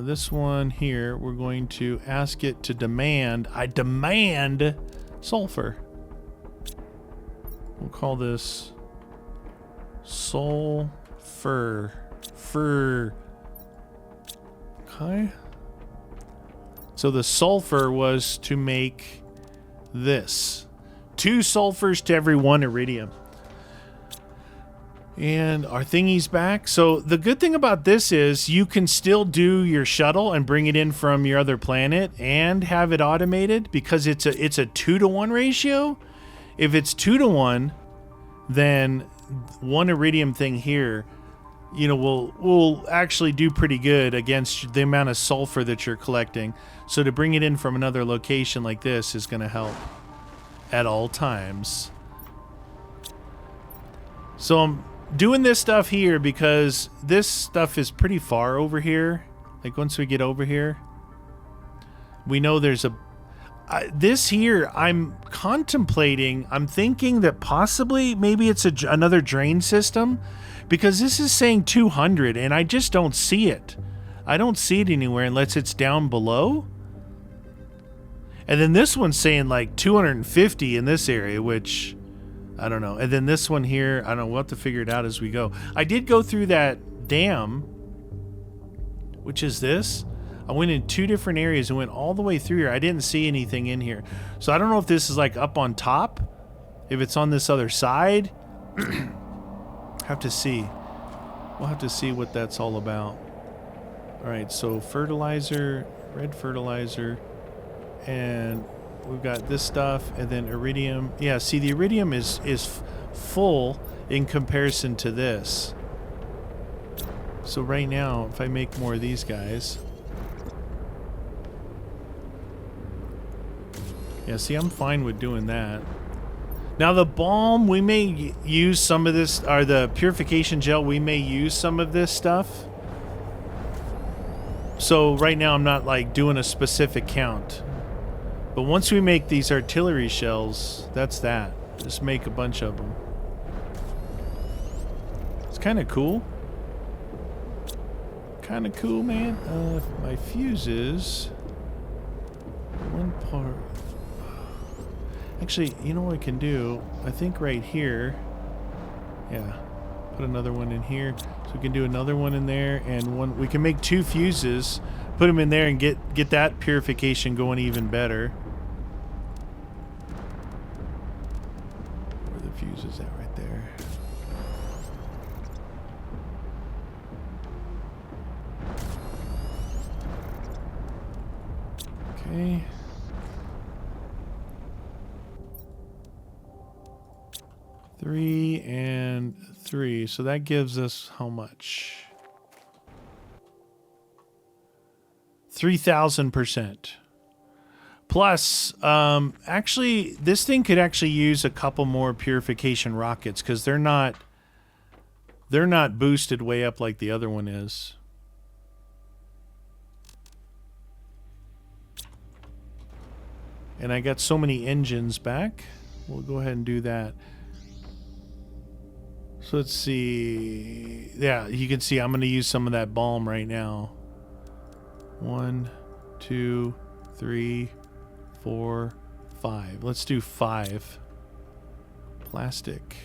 this one here. We're going to ask it to demand. I demand sulfur. We'll call this sulfur. Fur. Okay. So the sulfur was to make this. 2 sulfurs to every 1 iridium. And our thingy's back. So the good thing about this is you can still do your shuttle and bring it in from your other planet and have it automated, because it's a 2-to-1 ratio. If it's 2-to-1, then 1 iridium thing here, will actually do pretty good against the amount of sulfur that you're collecting. So to bring it in from another location like this is going to help at all times. So I'm doing this stuff here because this stuff is pretty far over here. Like once we get over here, we know there's this here I'm contemplating. I'm thinking that possibly maybe it's another drain system, because this is saying 200 and I just don't see it. I don't see it anywhere unless it's down below. And then this one's saying like 250 in this area, which I don't know. And then this one here, I don't know. We'll have to figure it out as we go. I did go through that dam, which is this. I went in 2 different areas and went all the way through here. I didn't see anything in here. So I don't know if this is like up on top, if it's on this other side. Have to see. We'll have to see what that's all about. All right, so fertilizer, red fertilizer, and we've got this stuff, and then iridium. Yeah, see, the iridium is full in comparison to this. So right now, if I make more of these guys... Yeah, see, I'm fine with doing that. Now the balm, we may use some of this, or the purification gel, we may use some of this stuff. So right now I'm not like doing a specific count. But once we make these artillery shells, that's that. Just make a bunch of them. It's kind of cool. Kind of cool, man. My fuses. One part. Actually, you know what I can do? I think right here. Yeah. Put another one in here. So we can do another one in there, and one. We can make 2 fuses, put them in there, and get that purification going even better. Where are the fuses at right there? Okay. Three and 3, so that gives us how much? 3,000%. Plus, actually, this thing could actually use a couple more purification rockets because they're not boosted way up like the other one is. And I got so many engines back. We'll go ahead and do that. So let's see. Yeah, you can see I'm going to use some of that balm right now. 1, 2, 3, 4, 5. Let's do 5. Plastic.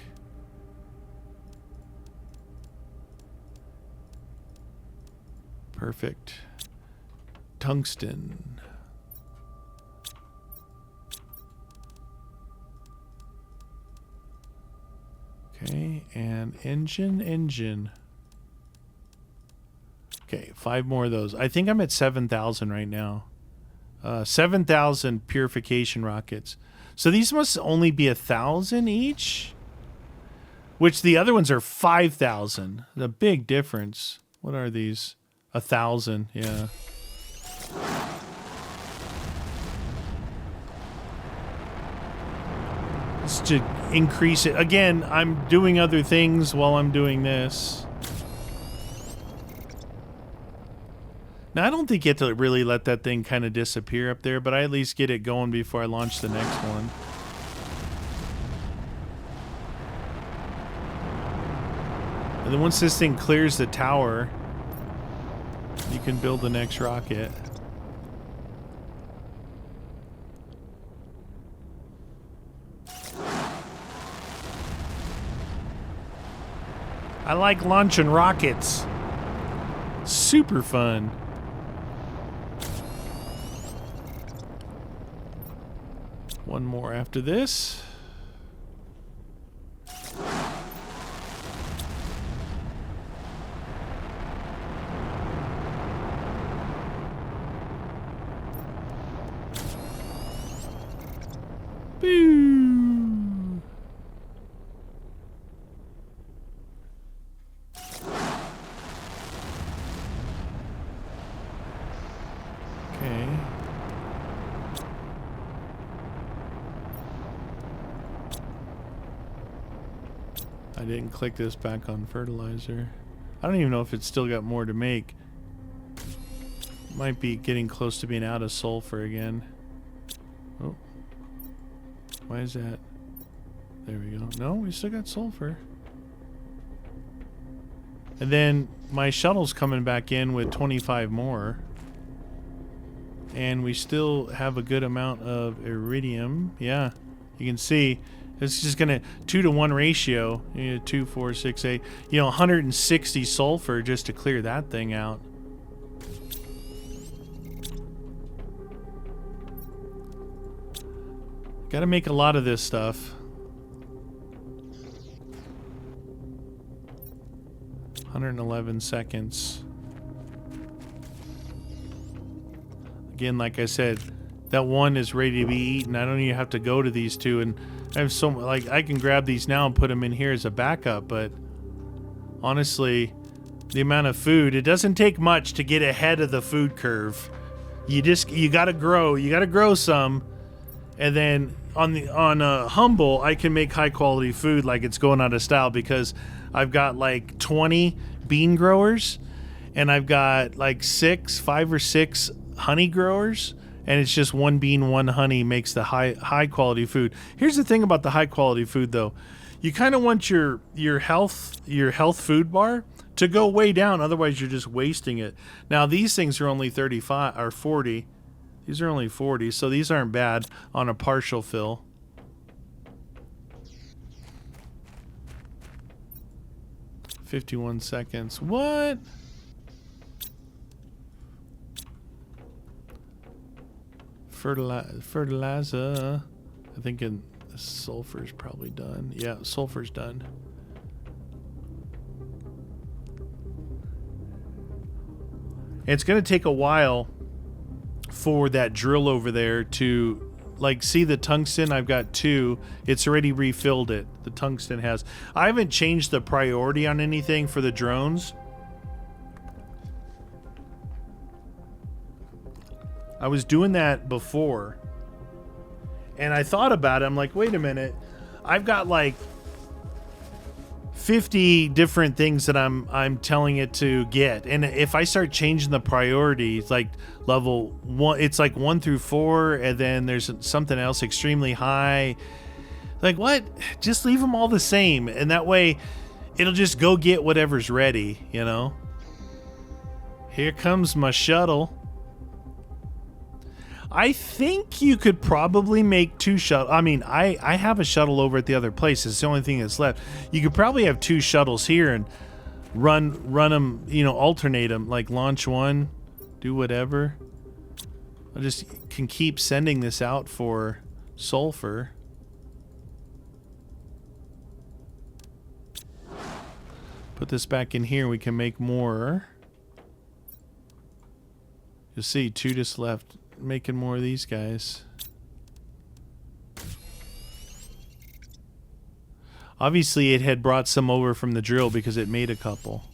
Perfect. Tungsten. Okay, and engine. Okay, 5 more of those. I think I'm at 7,000 right now. 7,000 purification rockets. So these must only be 1,000 each? Which the other ones are 5,000. The big difference. What are these? 1,000, yeah. Just to increase it. Again, I'm doing other things while I'm doing this. Now, I don't think you have to really let that thing kind of disappear up there, but I at least get it going before I launch the next one. And then once this thing clears the tower, you can build the next rocket. I like launching rockets. Super fun. One more after this. Boo. Okay. I didn't click this back on fertilizer. I don't even know if it's still got more to make. Might be getting close to being out of sulfur again. Oh. Why is that? There we go. No, we still got sulfur. And then my shuttle's coming back in with 25 more. And we still have a good amount of iridium. Yeah, you can see it's just gonna 2-to-1 ratio. 2, 4, 6, 8. 160 sulfur just to clear that thing out. Got to make a lot of this stuff. 111 seconds. Again, like I said, that one is ready to be eaten. I don't even have to go to these two, and I have so like I can grab these now and put them in here as a backup. But honestly, the amount of food, it doesn't take much to get ahead of the food curve. You gotta grow some, and then on Humble, I can make high quality food like it's going out of style because I've got like 20 bean growers, and I've got like 5 or 6 honey growers, and it's just 1 bean, 1 honey makes the high quality food. Here's the thing about the high quality food though. You kind of want your health food bar to go way down, otherwise you're just wasting it. Now these things are only 35 or 40. These are only 40, so these aren't bad on a partial fill. "51 seconds. What? Fertilizer. I think sulfur's probably done. Yeah, sulfur's done. It's going to take a while for that drill over there to, like, see the tungsten. I've got 2. It's already refilled it. The tungsten has. I haven't changed the priority on anything for the drones. I was doing that before, and I thought about it. I'm like, wait a minute. I've got like 50 different things that I'm telling it to get, and if I start changing the priorities, like level 1, it's like 1 through 4, and then there's something else extremely high. Like, what? Just leave them all the same, and that way it'll just go get whatever's ready, you know? Here comes my shuttle. I think you could probably make 2 shuttle. I mean, I have a shuttle over at the other place. It's the only thing that's left. You could probably have 2 shuttles here and run them, alternate them, like launch one, do whatever. I just can keep sending this out for sulfur. Put this back in here. We can make more. You'll see 2 just left. Making more of these guys. Obviously it had brought some over from the drill because it made a couple.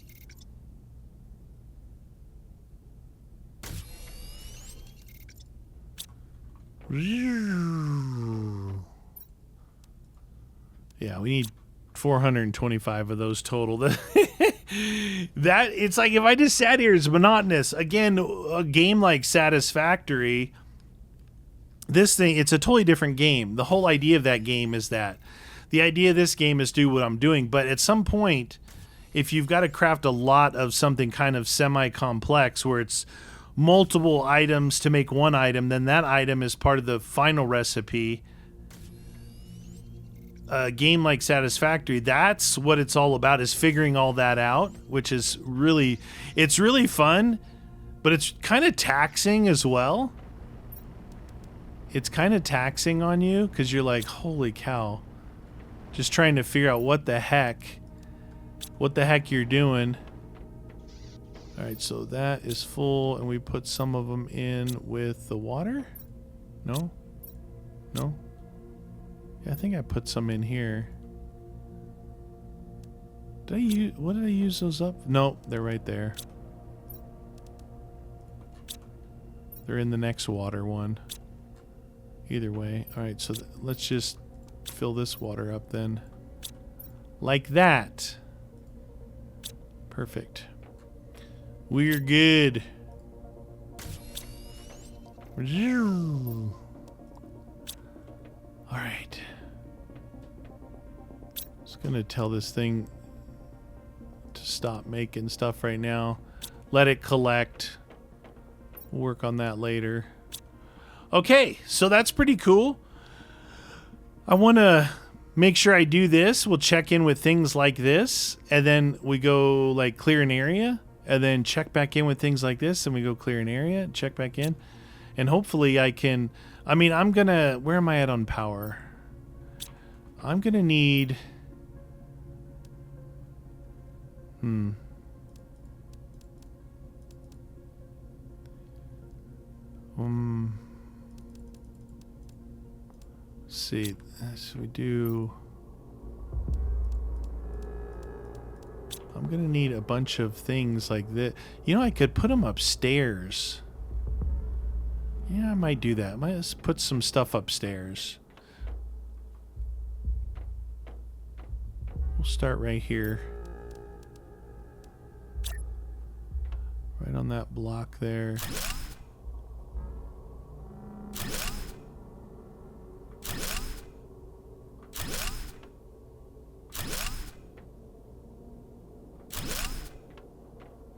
Yeah, we need 425 of those total. That it's like, if I just sat here, it's monotonous. Again, a game like Satisfactory, this thing, it's a totally different game. The whole idea of that game is that the idea of this game is do what I'm doing, but at some point, if you've got to craft a lot of something kind of semi-complex where it's multiple items to make one item, then that item is part of the final recipe. A game like Satisfactory, that's what it's all about, is figuring all that out, which is really, it's really fun, but it's kind of taxing as well. It's kind of taxing on you because you're like, holy cow, just trying to figure out what the heck you're doing. All right, so that is full, and we put some of them in with the water. No. Yeah, I think I put some in here. What did I use those up? No, they're right there. They're in the next water one. Either way. All right, so let's just fill this water up then. Like that. Perfect. We're good. All right. Just gonna tell this thing to stop making stuff right now. Let it collect. We'll work on that later. Okay, so that's pretty cool. I want to make sure I do this. We'll check in with things like this, and then we go like clear an area, and then check back in with things like this, and we go clear an area, check back in. And hopefully I can, I mean, I'm gonna, where am I at on power? I'm gonna need, let's see, so we do, I'm gonna need a bunch of things like this. You know, I could put them upstairs. Yeah, I might do that. I might just put some stuff upstairs. We'll start right here. Right on that block there.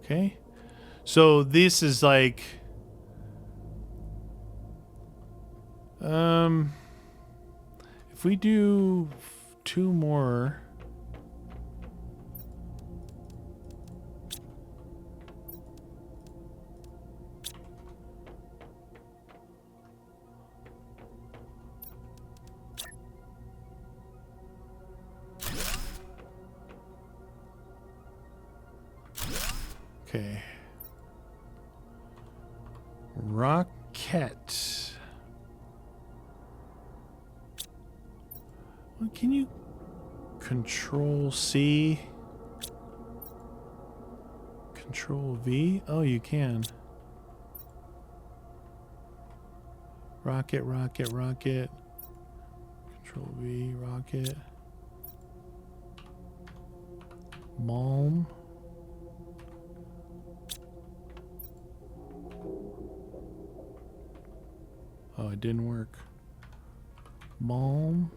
Okay. So this is like... if we do 2 more... Okay. Rocket. Well, can you Control C? Control V? Oh, you can. Rocket, rocket, rocket. Control V, rocket. Malm. Oh, it didn't work. Malm.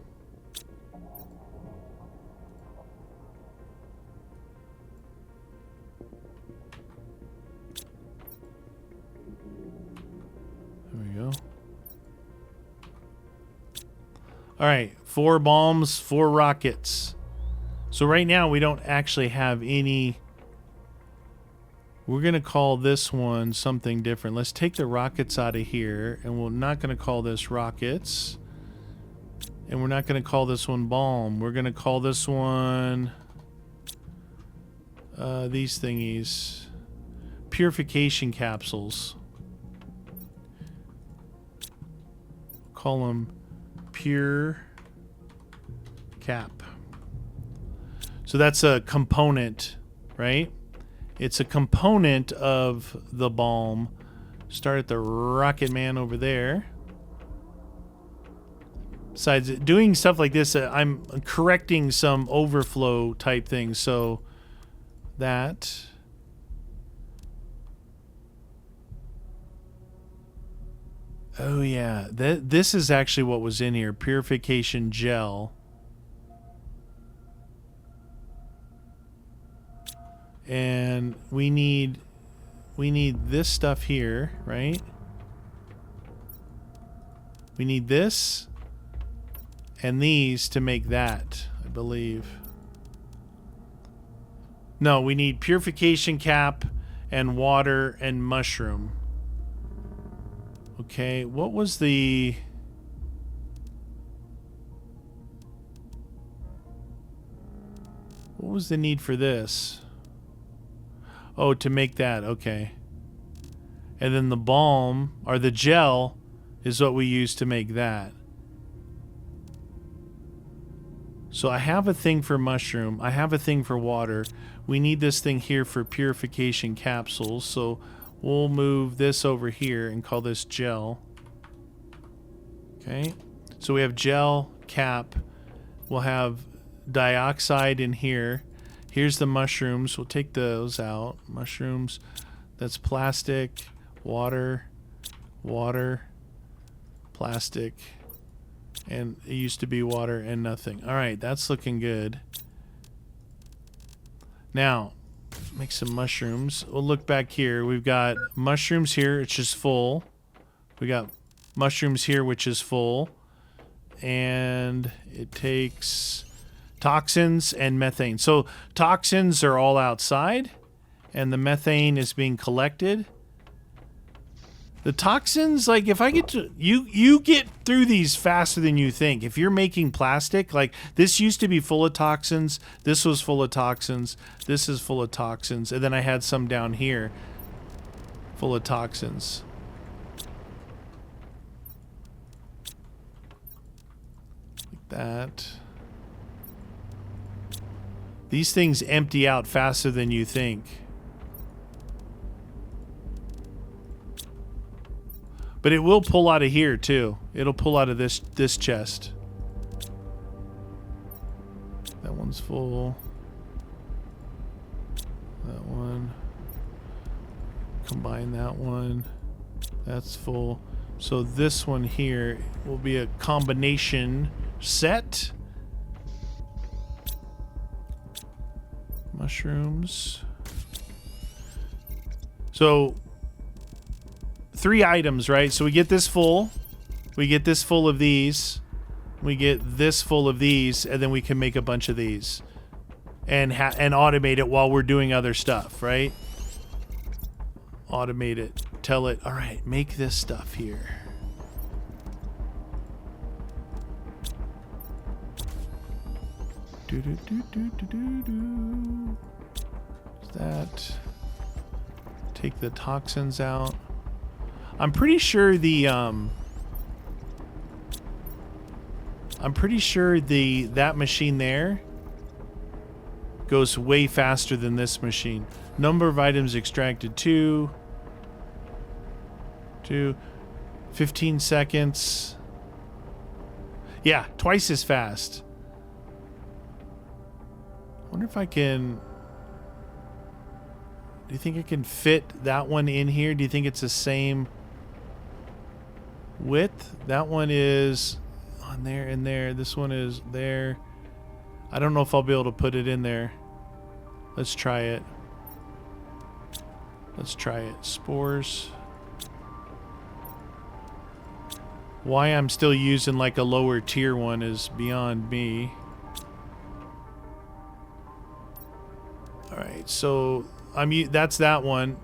There we go. All right, 4 bombs, 4 rockets. So right now we don't actually have any. We're going to call this one something different. Let's take the rockets out of here, and we're not going to call this rockets. And we're not going to call this one bomb. We're going to call this one these thingies. Purification capsules. Call them pure cap. So that's a component, right? It's a component of the bomb. Start at the rocket man over there. Besides doing stuff like this, I'm correcting some overflow type things. So that. Oh yeah, this is actually what was in here. Purification gel. And we need this stuff here, right? We need this and these to make that, I believe. No, we need purification cap and water and mushroom. Okay, what was the... What was the need for this? Oh, to make that, okay. And then the balm, or the gel, is what we use to make that. So I have a thing for mushroom. I have a thing for water. We need this thing here for purification capsules. So we'll move this over here and call this gel. Okay. So we have gel, cap. We'll have dioxide in here. Here's the mushrooms. We'll take those out. Mushrooms. That's plastic, water, water, plastic. And it used to be water and nothing. All right, that's looking good. Now, make some mushrooms. We'll look back here. We've got mushrooms here. It's just full. We got mushrooms here, which is full. And it takes toxins and methane. So toxins are all outside, and the methane is being collected. The toxins, like if I get to you get through these faster than you think. If you're making plastic, like this used to be full of toxins, this was full of toxins, this is full of toxins, and then I had some down here full of toxins. Like that. These things empty out faster than you think. But it will pull out of here too. It'll pull out of this chest. That one's full. That one. Combine that one. That's full. So this one here will be a combination set. Mushrooms. So 3 items, right? So we get this full. We get this full of these. We get this full of these, and then we can make a bunch of these. And automate it while we're doing other stuff, right? Automate it. Tell it, all right, make this stuff here. Do do do do do do do. That. Take the toxins out. I'm pretty sure that machine there goes way faster than this machine. Number of items extracted 2, 15 seconds. Yeah, twice as fast. I wonder if I can. Do you think I can fit that one in here? Do you think it's the same width? That one is on there and there. This one is there. I don't know if I'll be able to put it in there. Let's try it. Let's try it. Spores. Why I'm still using like a lower tier one is beyond me. Alright, so that's that one.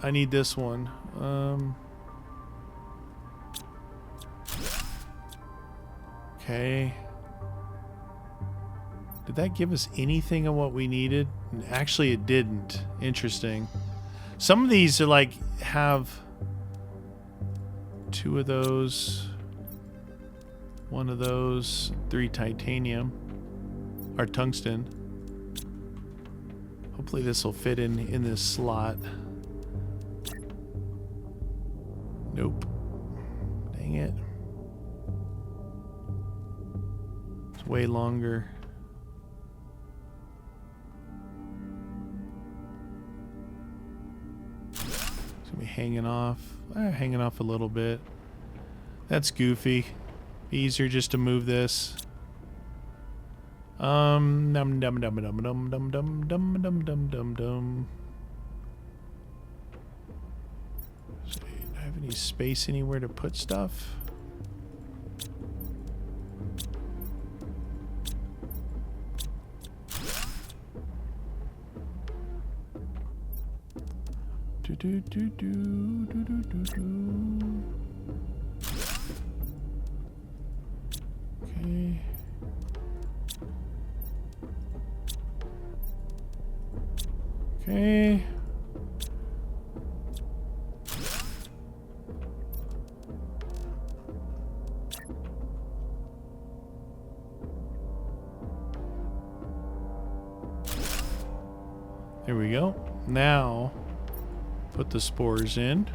I need this one. Okay. Did that give us anything of what we needed? Actually, it didn't. Interesting. Some of these are like have 2 of those, 1 of those, 3 titanium or tungsten. Hopefully this will fit in this slot. Nope. Dang it. It's way longer. It's gonna be hanging off. Hanging off a little bit. That's goofy. Be easier just to move this. Dum dum dum dum dum dum dum dum dum dum dum dum. Do I have any space anywhere to put stuff? Do do do do do do do do. Okay. Okay. There we go. Now, put the spores in.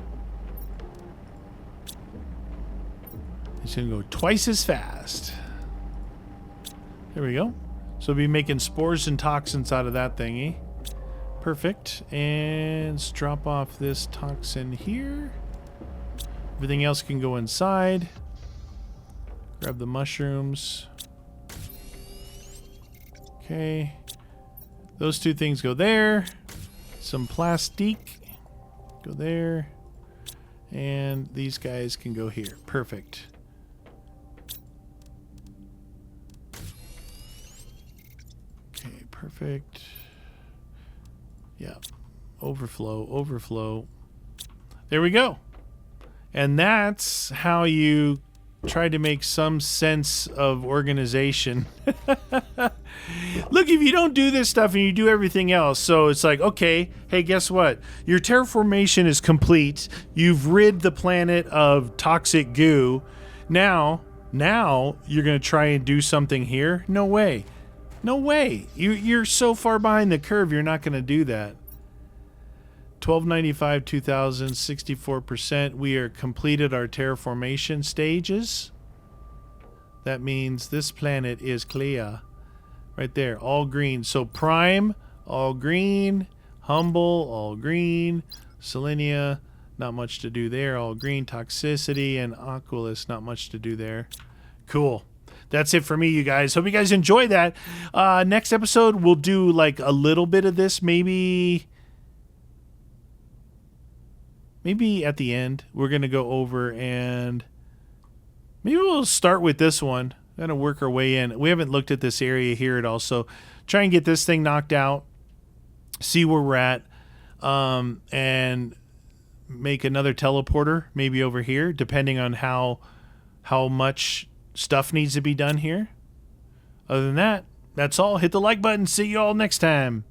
It's gonna go twice as fast. There we go. So we'll be making spores and toxins out of that thingy. Perfect. And let's drop off this toxin here. Everything else can go inside. Grab the mushrooms. Okay. Those 2 things go there. Some plastic. Go there. And these guys can go here. Perfect. Okay, perfect. Yeah. Overflow, overflow. There we go. And that's how you try to make some sense of organization. Look, if you don't do this stuff and you do everything else, so it's like, okay, hey, guess what? Your terraformation is complete. You've rid the planet of toxic goo. Now you're going to try and do something here? No way. No way. You're so far behind the curve, you're not going to do that. 1295, 2000, 64%. We are completed our terraformation stages. That means this planet is clear. Right there, all green. So prime, all green. Humble, all green. Selenia, not much to do there, all green. Toxicity and Oculus, not much to do there. Cool. That's it for me, you guys. Hope you guys enjoy that. Next episode, we'll do like a little bit of this, maybe at the end. We're going to go over and maybe we'll start with this one. Gotta work our way in. We haven't looked at this area here at all, so try and get this thing knocked out, see where we're at, and make another teleporter maybe over here, depending on how much stuff needs to be done here. Other than that, that's all. Hit the like button. See you all next time.